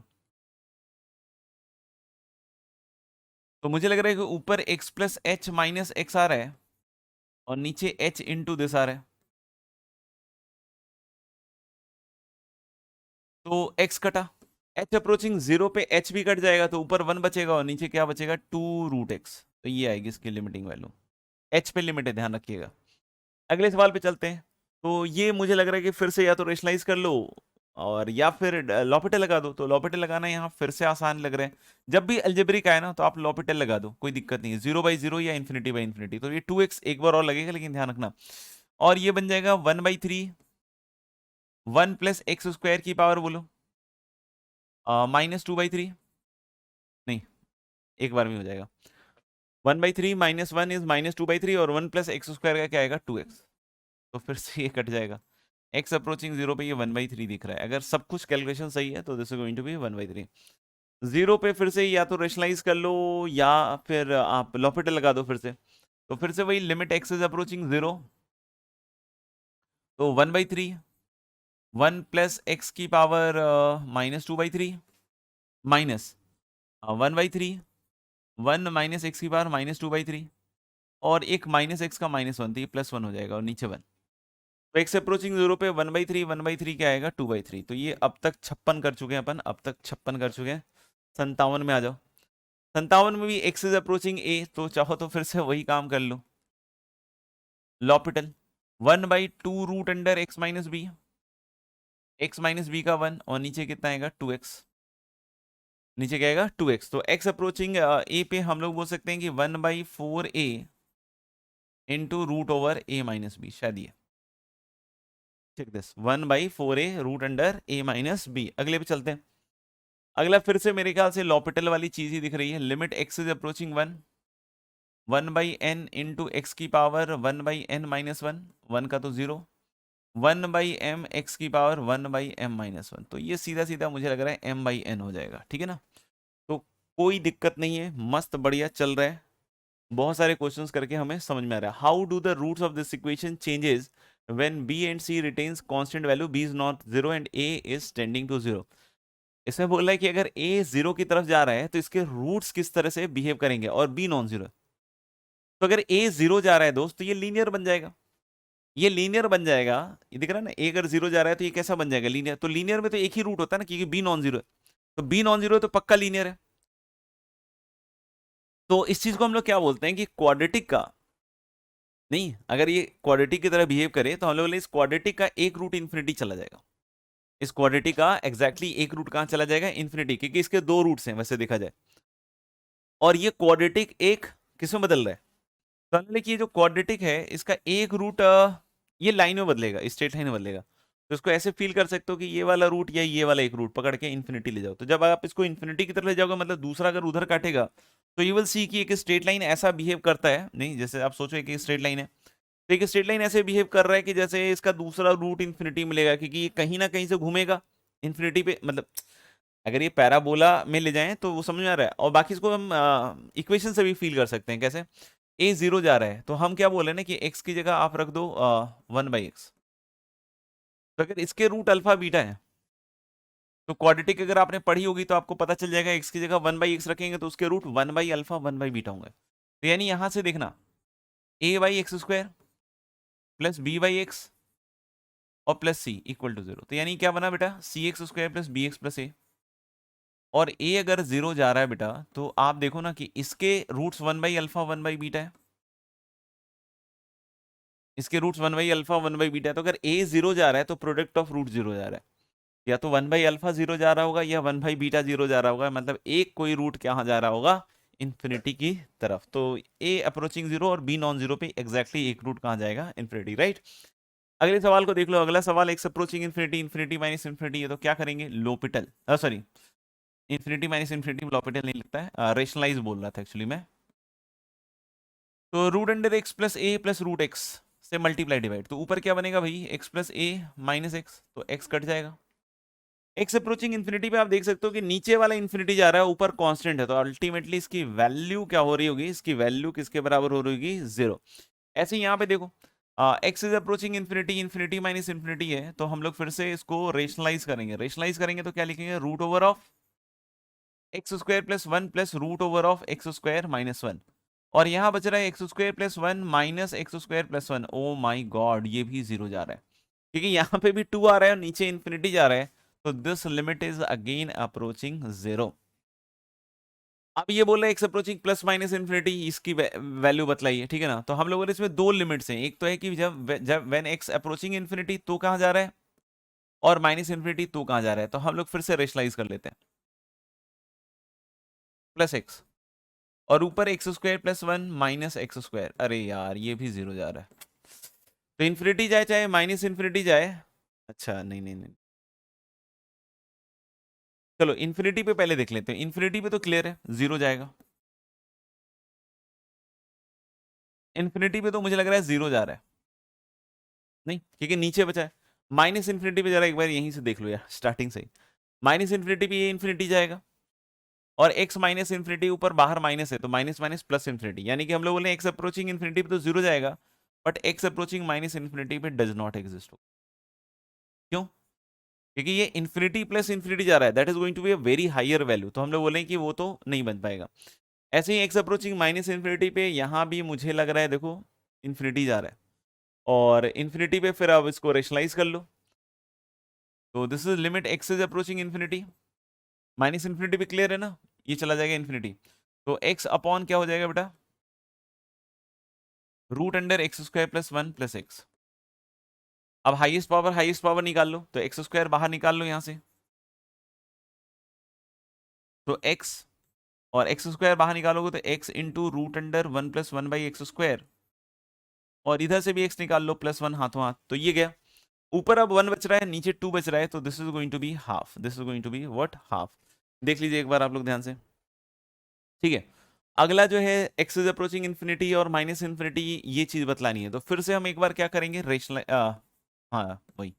तो मुझे लग रहा है कि ऊपर x plus h minus x आ रहा है और नीचे एच इंटू दिस आ रहा है, तो एक्स कटा, एच अप्रोचिंग 0 पे एच भी कट जाएगा, तो ऊपर 1 बचेगा और नीचे क्या बचेगा 2 रूट एक्स, तो ये आएगी इसकी लिमिटिंग वैल्यू, एच पे लिमिट है, ध्यान रखिएगा। अगले सवाल पे चलते हैं, तो ये मुझे लग रहा है कि फिर से या तो रेशनलाइज कर लो और या फिर लॉपिटल लगा दो, तो लॉपिटल लगाना यहाँ फिर से आसान लग रहा है, जब भी अलजेब्रिक आए ना तो आप लॉपिटल लगा दो, कोई दिक्कत नहीं है, 0/0 या इन्फिनिटी/इन्फिनिटी, तो ये 2x एक बार और लगेगा, लेकिन ध्यान रखना, और ये बन जाएगा 1/3 1 प्लस एक्स स्क्वायर की पावर बोलो -2/3, नहीं एक बार में हो जाएगा, 1/3 -1 इज -2/3 और 1 प्लस एक्स स्क्वायर का क्या आएगा 2x, तो फिर से ये कट जाएगा, x अप्रोचिंग 0 पे ये 1/3 दिख रहा है, अगर सब कुछ कैलकुलेशन सही है तो this is going to be 1/3। 0 पे फिर से या तो रेशनलाइज कर लो या फिर आप लॉपिटल लगा दो फिर से, तो फिर से वही लिमिट x इज अप्रोचिंग 0, तो 1/3 1 प्लस एक्स की पावर -2/3 माइनस 1/3 1 माइनस एक्स की पावर -2/3 और एक माइनस एक्स का -1, तो ये +1 हो जाएगा और नीचे 1, तो एक्स अप्रोचिंग 0 पे 1/3 क्या आएगा 2/3, तो ये अब तक 56 कर चुके हैं अपन, अब तक 56 कर चुके हैं। 57 में आ जाओ, 57 में भी एक्स इज अप्रोचिंग ए, तो चाहो तो फिर से वही काम कर लो, L'Hopital 1/2 root under x minus b, x minus b का 1 और नीचे कितना आएगा 2x, नीचे क्या आएगा 2x, तो x अप्रोचिंग ए पे हम लोग बोल सकते हैं कि 1/4a into root over a minus b, शायद ये ठीक, this 1/4a root under a minus b. अगले पे चलते हैं, अगला फिर से मेरे ख्याल से लॉपिटल वाली चीज ही दिख रही है, limit x is approaching 1 1/n into x की पावर 1/n माइनस 1, 1 का तो 0, 1/m एक्स की पावर 1/m माइनस 1, तो ये सीधा सीधा मुझे लग रहा है m/n हो जाएगा, ठीक है ना। तो कोई दिक्कत नहीं है, मस्त बढ़िया चल रहा है, बहुत सारे क्वेश्चंस करके हमें समझ में आ रहा है। How do the roots of this equation changes when b and c retains constant value, b is not zero and a is tending to zero. इसमें बोल रहा है कि अगर ए जीरो की तरफ जा रहा है तो इसके रूट्स किस तरह से बिहेव करेंगे, और बी नॉन जीरो। तो अगर ए जीरो जा रहा है दोस्त तो ये लीनियर बन जाएगा, ये लीनियर बन जाएगा। ये दिख रहा है ना, ए अगर जीरो जा रहा है तो ये कैसा बन जाएगा, लीनियर। तो लीनियर में तो एक ही रूट होता है ना, क्योंकि बी नॉन जीरो है। तो बी नॉन जीरो है तो पक्का लीनियर है। तो इस चीज को हम लोग क्या बोलते हैं कि क्वाड्रेटिक का, नहीं, अगर ये क्वाड्रेटिक की तरह बिहेव करे तो हम लोग इस क्वाड्रेटिक का एक रूट इंफिनिटी चला जाएगा। इस क्वाड्रेटिक का एग्जैक्टली एक रूट कहां चला जाएगा, इंफिनिटी, क्योंकि इसके दो रूट्स हैं वैसे देखा जाए। और ये क्वाड्रेटिक एक किस में बदल रहा है, तो हमने कि ये जो क्वाड्रेटिक है इसका एक रूट ये लाइन में बदलेगा, स्ट्रेट लाइन में बदलेगा। तो इसको ऐसे फील कर सकते हो कि ये वाला रूट या ये वाला एक रूट पकड़ के इन्फिनिटी ले जाओ। तो जब आप इसको इन्फिनिटी की तरफ ले जाओगे, मतलब दूसरा अगर उधर काटेगा, तो यू विल सी कि एक स्ट्रेट लाइन ऐसा बिहेव करता है, नहीं जैसे आप सोचो एक स्ट्रेट लाइन है, तो एक स्ट्रेट लाइन ऐसे बिहेव कर रहा है कि जैसे इसका दूसरा रूट इन्फिनिटी मिलेगा, क्योंकि ये कहीं ना कहीं से घूमेगा इन्फिनिटी पे। मतलब अगर ये पैराबोला में ले जाएं तो वो समझ में आ रहा है। और बाकी इसको हम इक्वेशन से भी फील कर सकते हैं। कैसे, ए जीरो जा रहा है तो हम क्या बोले ना कि एक्स की जगह आप रख दो 1/x। तो अगर इसके रूट अल्फा बीटा है तो क्वाड्रेटिक अगर आपने पढ़ी होगी तो आपको पता चल जाएगा, एक्स की जगह 1/x रखेंगे तो उसके रूट 1/अल्फा 1/बीटा होंगे। तो यानी यहां से देखना, a/x² प्लस b/x और plus c equal to zero. तो यानी क्या बना बेटा, cx² plus bx plus a। और a अगर जीरो जा रहा है बेटा तो आप देखो ना कि इसके रूट्स 1/अल्फा 1/बीटा है, इसके रूट्स 1/अल्फा 1/बीटा है। तो अगर a जीरो जा रहा है तो प्रोडक्ट ऑफ रूट जीरो जा रहा है, या तो 1/अल्फा जीरो जा रहा होगा या 1/बीटा जीरो जा रहा होगा। मतलब एक कोई रूट कहाँ जा रहा होगा, इन्फिनिटी की तरफ। तो a अप्रोचिंग जीरो और b नॉन जीरो पे एग्जैक्टली एक रूट कहाँ जाएगा, इन्फिनिटी, राइट। अगले सवाल को देख लो। अगला सवाल x approaching infinity, infinity minus infinity है, तो क्या करेंगे, L'Hopital, sorry infinity minus infinity L'Hopital नहीं लगता है, रेशनलाइज बोल रहा था एक्चुअली मैं। तो root under x plus a plus root x से मल्टीप्लाई डिवाइड, तो ऊपर क्या बनेगा भाई, एक्स प्लस ए माइनस एक्स, तो एक्स कट जाएगा। एक्स अप्रोचिंग इन्फिनिटी पे आप देख सकते हो कि नीचे वाला इन्फिनिटी जा रहा है, ऊपर कांस्टेंट है, तो अल्टीमेटली इसकी वैल्यू क्या हो रही होगी, इसकी वैल्यू किसके बराबर हो रही होगी, जीरो। ऐसे ही यहाँ पे देखो, x is approaching infinity, infinity minus infinity है, तो हम लोग फिर से इसको रेशनलाइज करेंगे। रेशनलाइज करेंगे तो क्या लिखेंगे, root over of x square plus one plus root over of x square minus one. और यहां बच रहा है x square plus one minus x square plus one. Oh my god, ये भी जीरो जा रहा है, क्योंकि यहाँ पे भी टू आ रहा है और नीचे इन्फिनिटी जा रहा है। तो this limit is again approaching zero. अब ये बोल रहे हैं x approaching plus minus infinity, इसकी वैल्यू बतलाइए, ठीक है ना। तो हम लोगों ने इसमें दो लिमिट्स हैं, एक तो है कि जब व्हेन एक्स अप्रोचिंग इन्फिनिटी तो कहाँ जा रहा है, और माइनस इन्फिनिटी तो कहाँ जा रहा है। तो हम लोग फिर से रेशनलाइज कर लेते हैं, प्लस एक्स और ऊपर x square plus one minus x square. अरे यार ये भी जीरो जा रहा है, तो इन्फिनिटी जाए चाहे माइनस इन्फिनिटी जाए, अच्छा नहीं नहीं नहीं, चलो इन्फिनिटी पे पहले देख लेते हैं। इन्फिनिटी पे तो क्लियर है जीरो जाएगा, इन्फिनिटी पे तो मुझे लग रहा है जीरो जा रहा है, नहीं क्योंकि नीचे बचा है। माइनस इन्फिनिटी पे जरा एक बार यहीं से देख लो यार, स्टार्टिंग से ही माइनस इन्फिनिटी पे ये इन्फिनिटी जाएगा, और एक्स माइनस इन्फिनिटी ऊपर बाहर माइनस है, तो माइनस माइनस प्लस इन्फिनिटी, यानी कि हम लोग बोले एक्स अप्रोचिंग इन्फिनिटी पे तो जीरो जाएगा, but x approaching minus infinity पे डज नॉट एग्जिस्ट। क्यों, क्योंकि ये इन्फिनिटी प्लस इन्फिनिटी जा रहा है, that is going to be a very higher value, तो हम लोग बोलें कि वो तो नहीं बन पाएगा। ऐसे ही एक्स अप्रोचिंग माइनस इन्फिनिटी पे यहाँ भी मुझे लग रहा है, देखो इन्फिनिटी जा रहा है, और इन्फिनिटी पे फिर आप इसको रेशनलाइज कर लो। तो this is limit x is approaching infinity, minus infinity पे क्लियर है ना, ये चला जाएगा इन्फिनिटी। तो एक्स अपॉन क्या हो जाएगा बेटा, root under x square plus one plus x. अब हाईएस्ट पावर निकाल लो, तो एक्स स्क्वायर बाहर निकाल लो यहां से, तो एक्स और एक्स स्क्वायर बाहर निकालोगे तो x into root under one plus one by x square, और इधर से भी एक्स निकाल लो प्लस वन हाथों हाथ, तो ये गया। ऊपर अब वन बच रहा है, नीचे टू बच रहा है, तो this is going to be half, this is going to be what, half. देख लीजिए एक बार आप लोग ध्यान से, ठीक है। अगला जो है एक्स इज अप्रोचिंग इन्फिनिटी और माइनस इन्फिनिटी, ये चीज बतलानी है। तो फिर से हम एक बार क्या करेंगे, रेशनल, हाँ वही।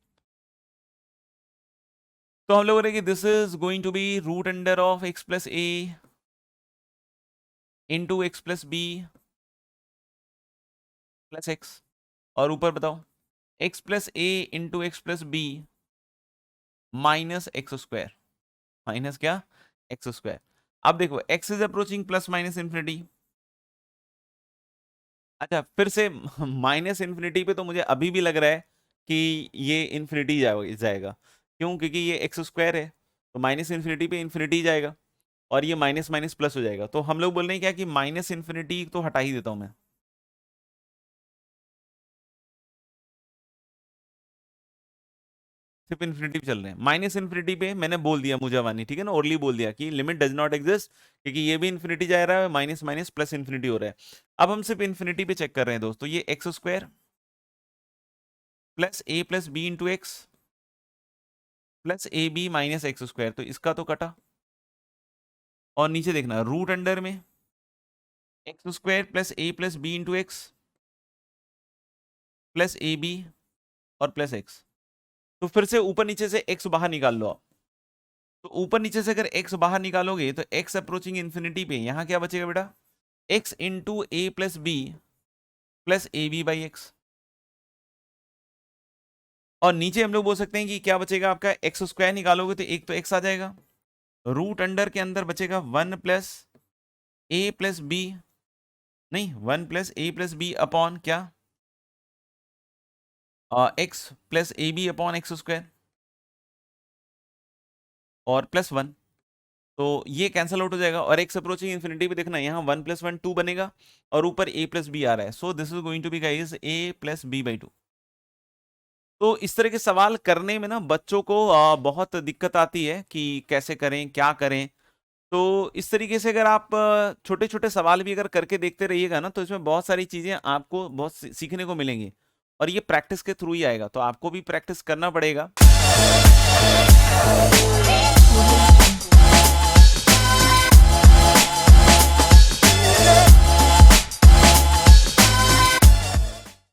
तो हम लोग बोलेंगे this is going to be root under of x plus a into x plus b plus x, और ऊपर बताओ x plus a into x plus b minus x square, minus क्या, एक्स स्क्वायर। अब देखो x is approaching plus minus infinity. अच्छा फिर से माइनस इंफिनिटी पे तो मुझे अभी भी लग रहा है कि ये इंफिनिटी जाएगा। क्यों? क्योंकि ये एक्स स्क्वायर है, तो माइनस इंफिनिटी पे इंफिनिटी जाएगा और ये माइनस माइनस प्लस हो जाएगा। तो हम लोग बोल रहे हैं क्या कि माइनस इंफिनिटी तो हटा ही देता हूं मैं। सिर्फ इन्फिनिटी पे चल रहे हैं। माइनस इन्फिनिटी पे मैंने बोल दिया मुजावानी, ठीक है ना, ओरली बोल दिया कि लिमिट डज नॉट एग्जिस्ट, क्योंकि ये भी इन्फिनिटी जा रहा है, माइनस माइनस प्लस इन्फिनिटी हो रहा है। अब हम सिर्फ इन्फिनिटी पे चेक कर रहे हैं दोस्तों। ये x square plus a plus b into x plus a b minus x square, तो इसका तो कटा। और नीचे देखना रूट अंडर में x square plus a plus b into x plus a b और प्लस एक्स। तो फिर से ऊपर नीचे से एक्स बाहर निकाल लो आप। तो ऊपर नीचे से अगर एक्स बाहर निकालोगे तो एक्स अप्रोचिंग इन्फिनिटी पे यहां क्या बचेगा बेटा, x into a plus b plus a b by x. और नीचे हम लोग बोल सकते हैं कि क्या बचेगा आपका, एक्स स्क्वायर निकालोगे तो एक तो एक्स आ जाएगा, रूट अंडर के अंदर बचेगा one plus a plus b, नहीं one plus a plus b upon क्या, x plus a b upon x square और प्लस वन। तो ये कैंसिल आउट हो जाएगा और एक्स अप्रोचिंग इन्फिनिटी पे देखना यहाँ वन प्लस वन टू बनेगा और ऊपर ए प्लस बी आ रहा है। So this is going to be guys a plus b by two. तो इस तरह के सवाल करने में ना बच्चों को बहुत दिक्कत आती है कि कैसे करें क्या करें। तो इस तरीके से अगर आप छोटे छोटे सवाल भी अगर करके देखते रहिएगा ना, तो इसमें बहुत सारी चीजें आपको बहुत सीखने को मिलेंगी और ये प्रैक्टिस के थ्रू ही आएगा। तो आपको भी प्रैक्टिस करना पड़ेगा।